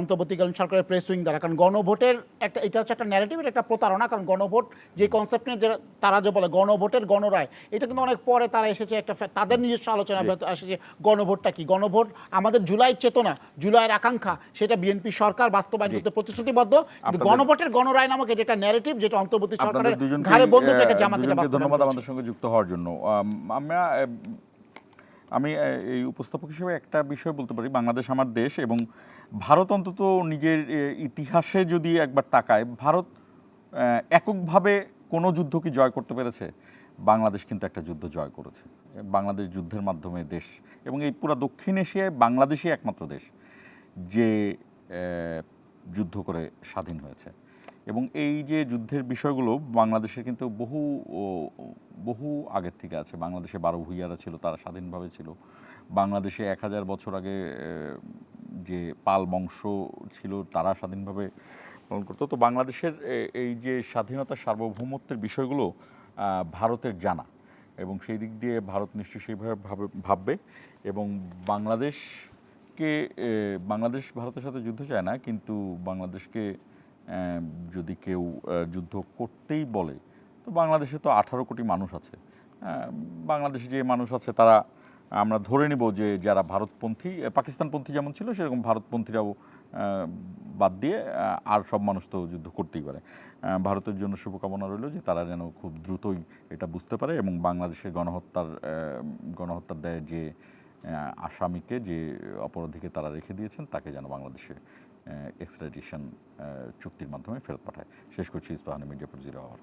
অন্তর্বর্তীকালীন সরকারের প্রেস উইং দ্বারা। কারণ গণভোটের একটা, এটা হচ্ছে একটা ন্যারেটিভের একটা প্রতারণা। কারণ গণভোট যে কনসেপ্ট নিয়ে যে তারা যে বলে গণভোটের গণরায়, এটা কিন্তু অনেক পরে তারা এসেছে একটা তাদের নিজস্ব আলোচনা এসেছে। গণভোটটা কি? গণভোট আমাদের জুলাইয়ের চেতনা, জুলাইয়ের আকাঙ্ক্ষা, সেটা বিএনপি সরকার বাস্তবায়ন করতে প্রতিশ্রুতিবদ্ধ। কিন্তু গণভোটের গণরায় নামক এটা একটা ন্যারেটিভ, যেটা অন্তর্বর্তী সরকারের ঘাড়ে বন্দুক রেখে জামাত এটা বাস্তবায়ন। ধন্যবাদ আমাদের সঙ্গে যুক্ত হওয়ার জন্য। আমি এই উপস্থাপক হিসেবে একটা বিষয় বলতে পারি, বাংলাদেশ আমার দেশ এবং ভারত অন্তত নিজের ইতিহাসে যদি একবার তাকায়, ভারত এককভাবে কোনো যুদ্ধ কি জয় করতে পেরেছে? বাংলাদেশ কিন্তু একটা যুদ্ধ জয় করেছে। বাংলাদেশ যুদ্ধের মাধ্যমে দেশ, এবং এই পুরো দক্ষিণ এশিয়ায় বাংলাদেশই একমাত্র দেশ যে যুদ্ধ করে স্বাধীন হয়েছে। এবং এই যে যুদ্ধের বিষয়গুলো বাংলাদেশের কিন্তু বহু আগের থেকে আছে। বাংলাদেশে 12 ভূঁইয়ারা ছিল, তারা স্বাধীনভাবে ছিল। বাংলাদেশে 1000 বছর আগে যে পাল বংশ ছিল, তারা স্বাধীনভাবে পালন করতো। তো বাংলাদেশের এই যে স্বাধীনতা, সার্বভৌমত্বের বিষয়গুলো ভারতের জানা, এবং সেই দিক দিয়ে ভারত নিশ্চয়ই সেইভাবে ভাববে। এবং বাংলাদেশ ভারতের সাথে যুদ্ধ চায় না, কিন্তু বাংলাদেশকে যদি কেউ যুদ্ধ করতেই বলে, তো বাংলাদেশে তো 18 কোটি মানুষ আছে। বাংলাদেশে যে মানুষ আছে তারা, আমরা ধরে নিব যে যারা ভারতপন্থী, পাকিস্তানপন্থী যেমন ছিল সেরকম ভারতপন্থীরাও বাদ দিয়ে আর সব মানুষ তো যুদ্ধ করতেই পারে। ভারতের জন্য শুভকামনা রইল যে তারা যেন খুব দ্রুতই এটা বুঝতে পারে, এবং বাংলাদেশের গণহত্যার দায়ে যে আসামিকে, যে অপরাধীকে তারা রেখে দিয়েছেন, তাকে যেন বাংলাদেশে এক্সট্রাডিশন চুক্তির মাধ্যমে ফেরত পাঠায়। শেষ করছি। ইস্পাহানি, মির্জাপুর, 0 আওয়ার।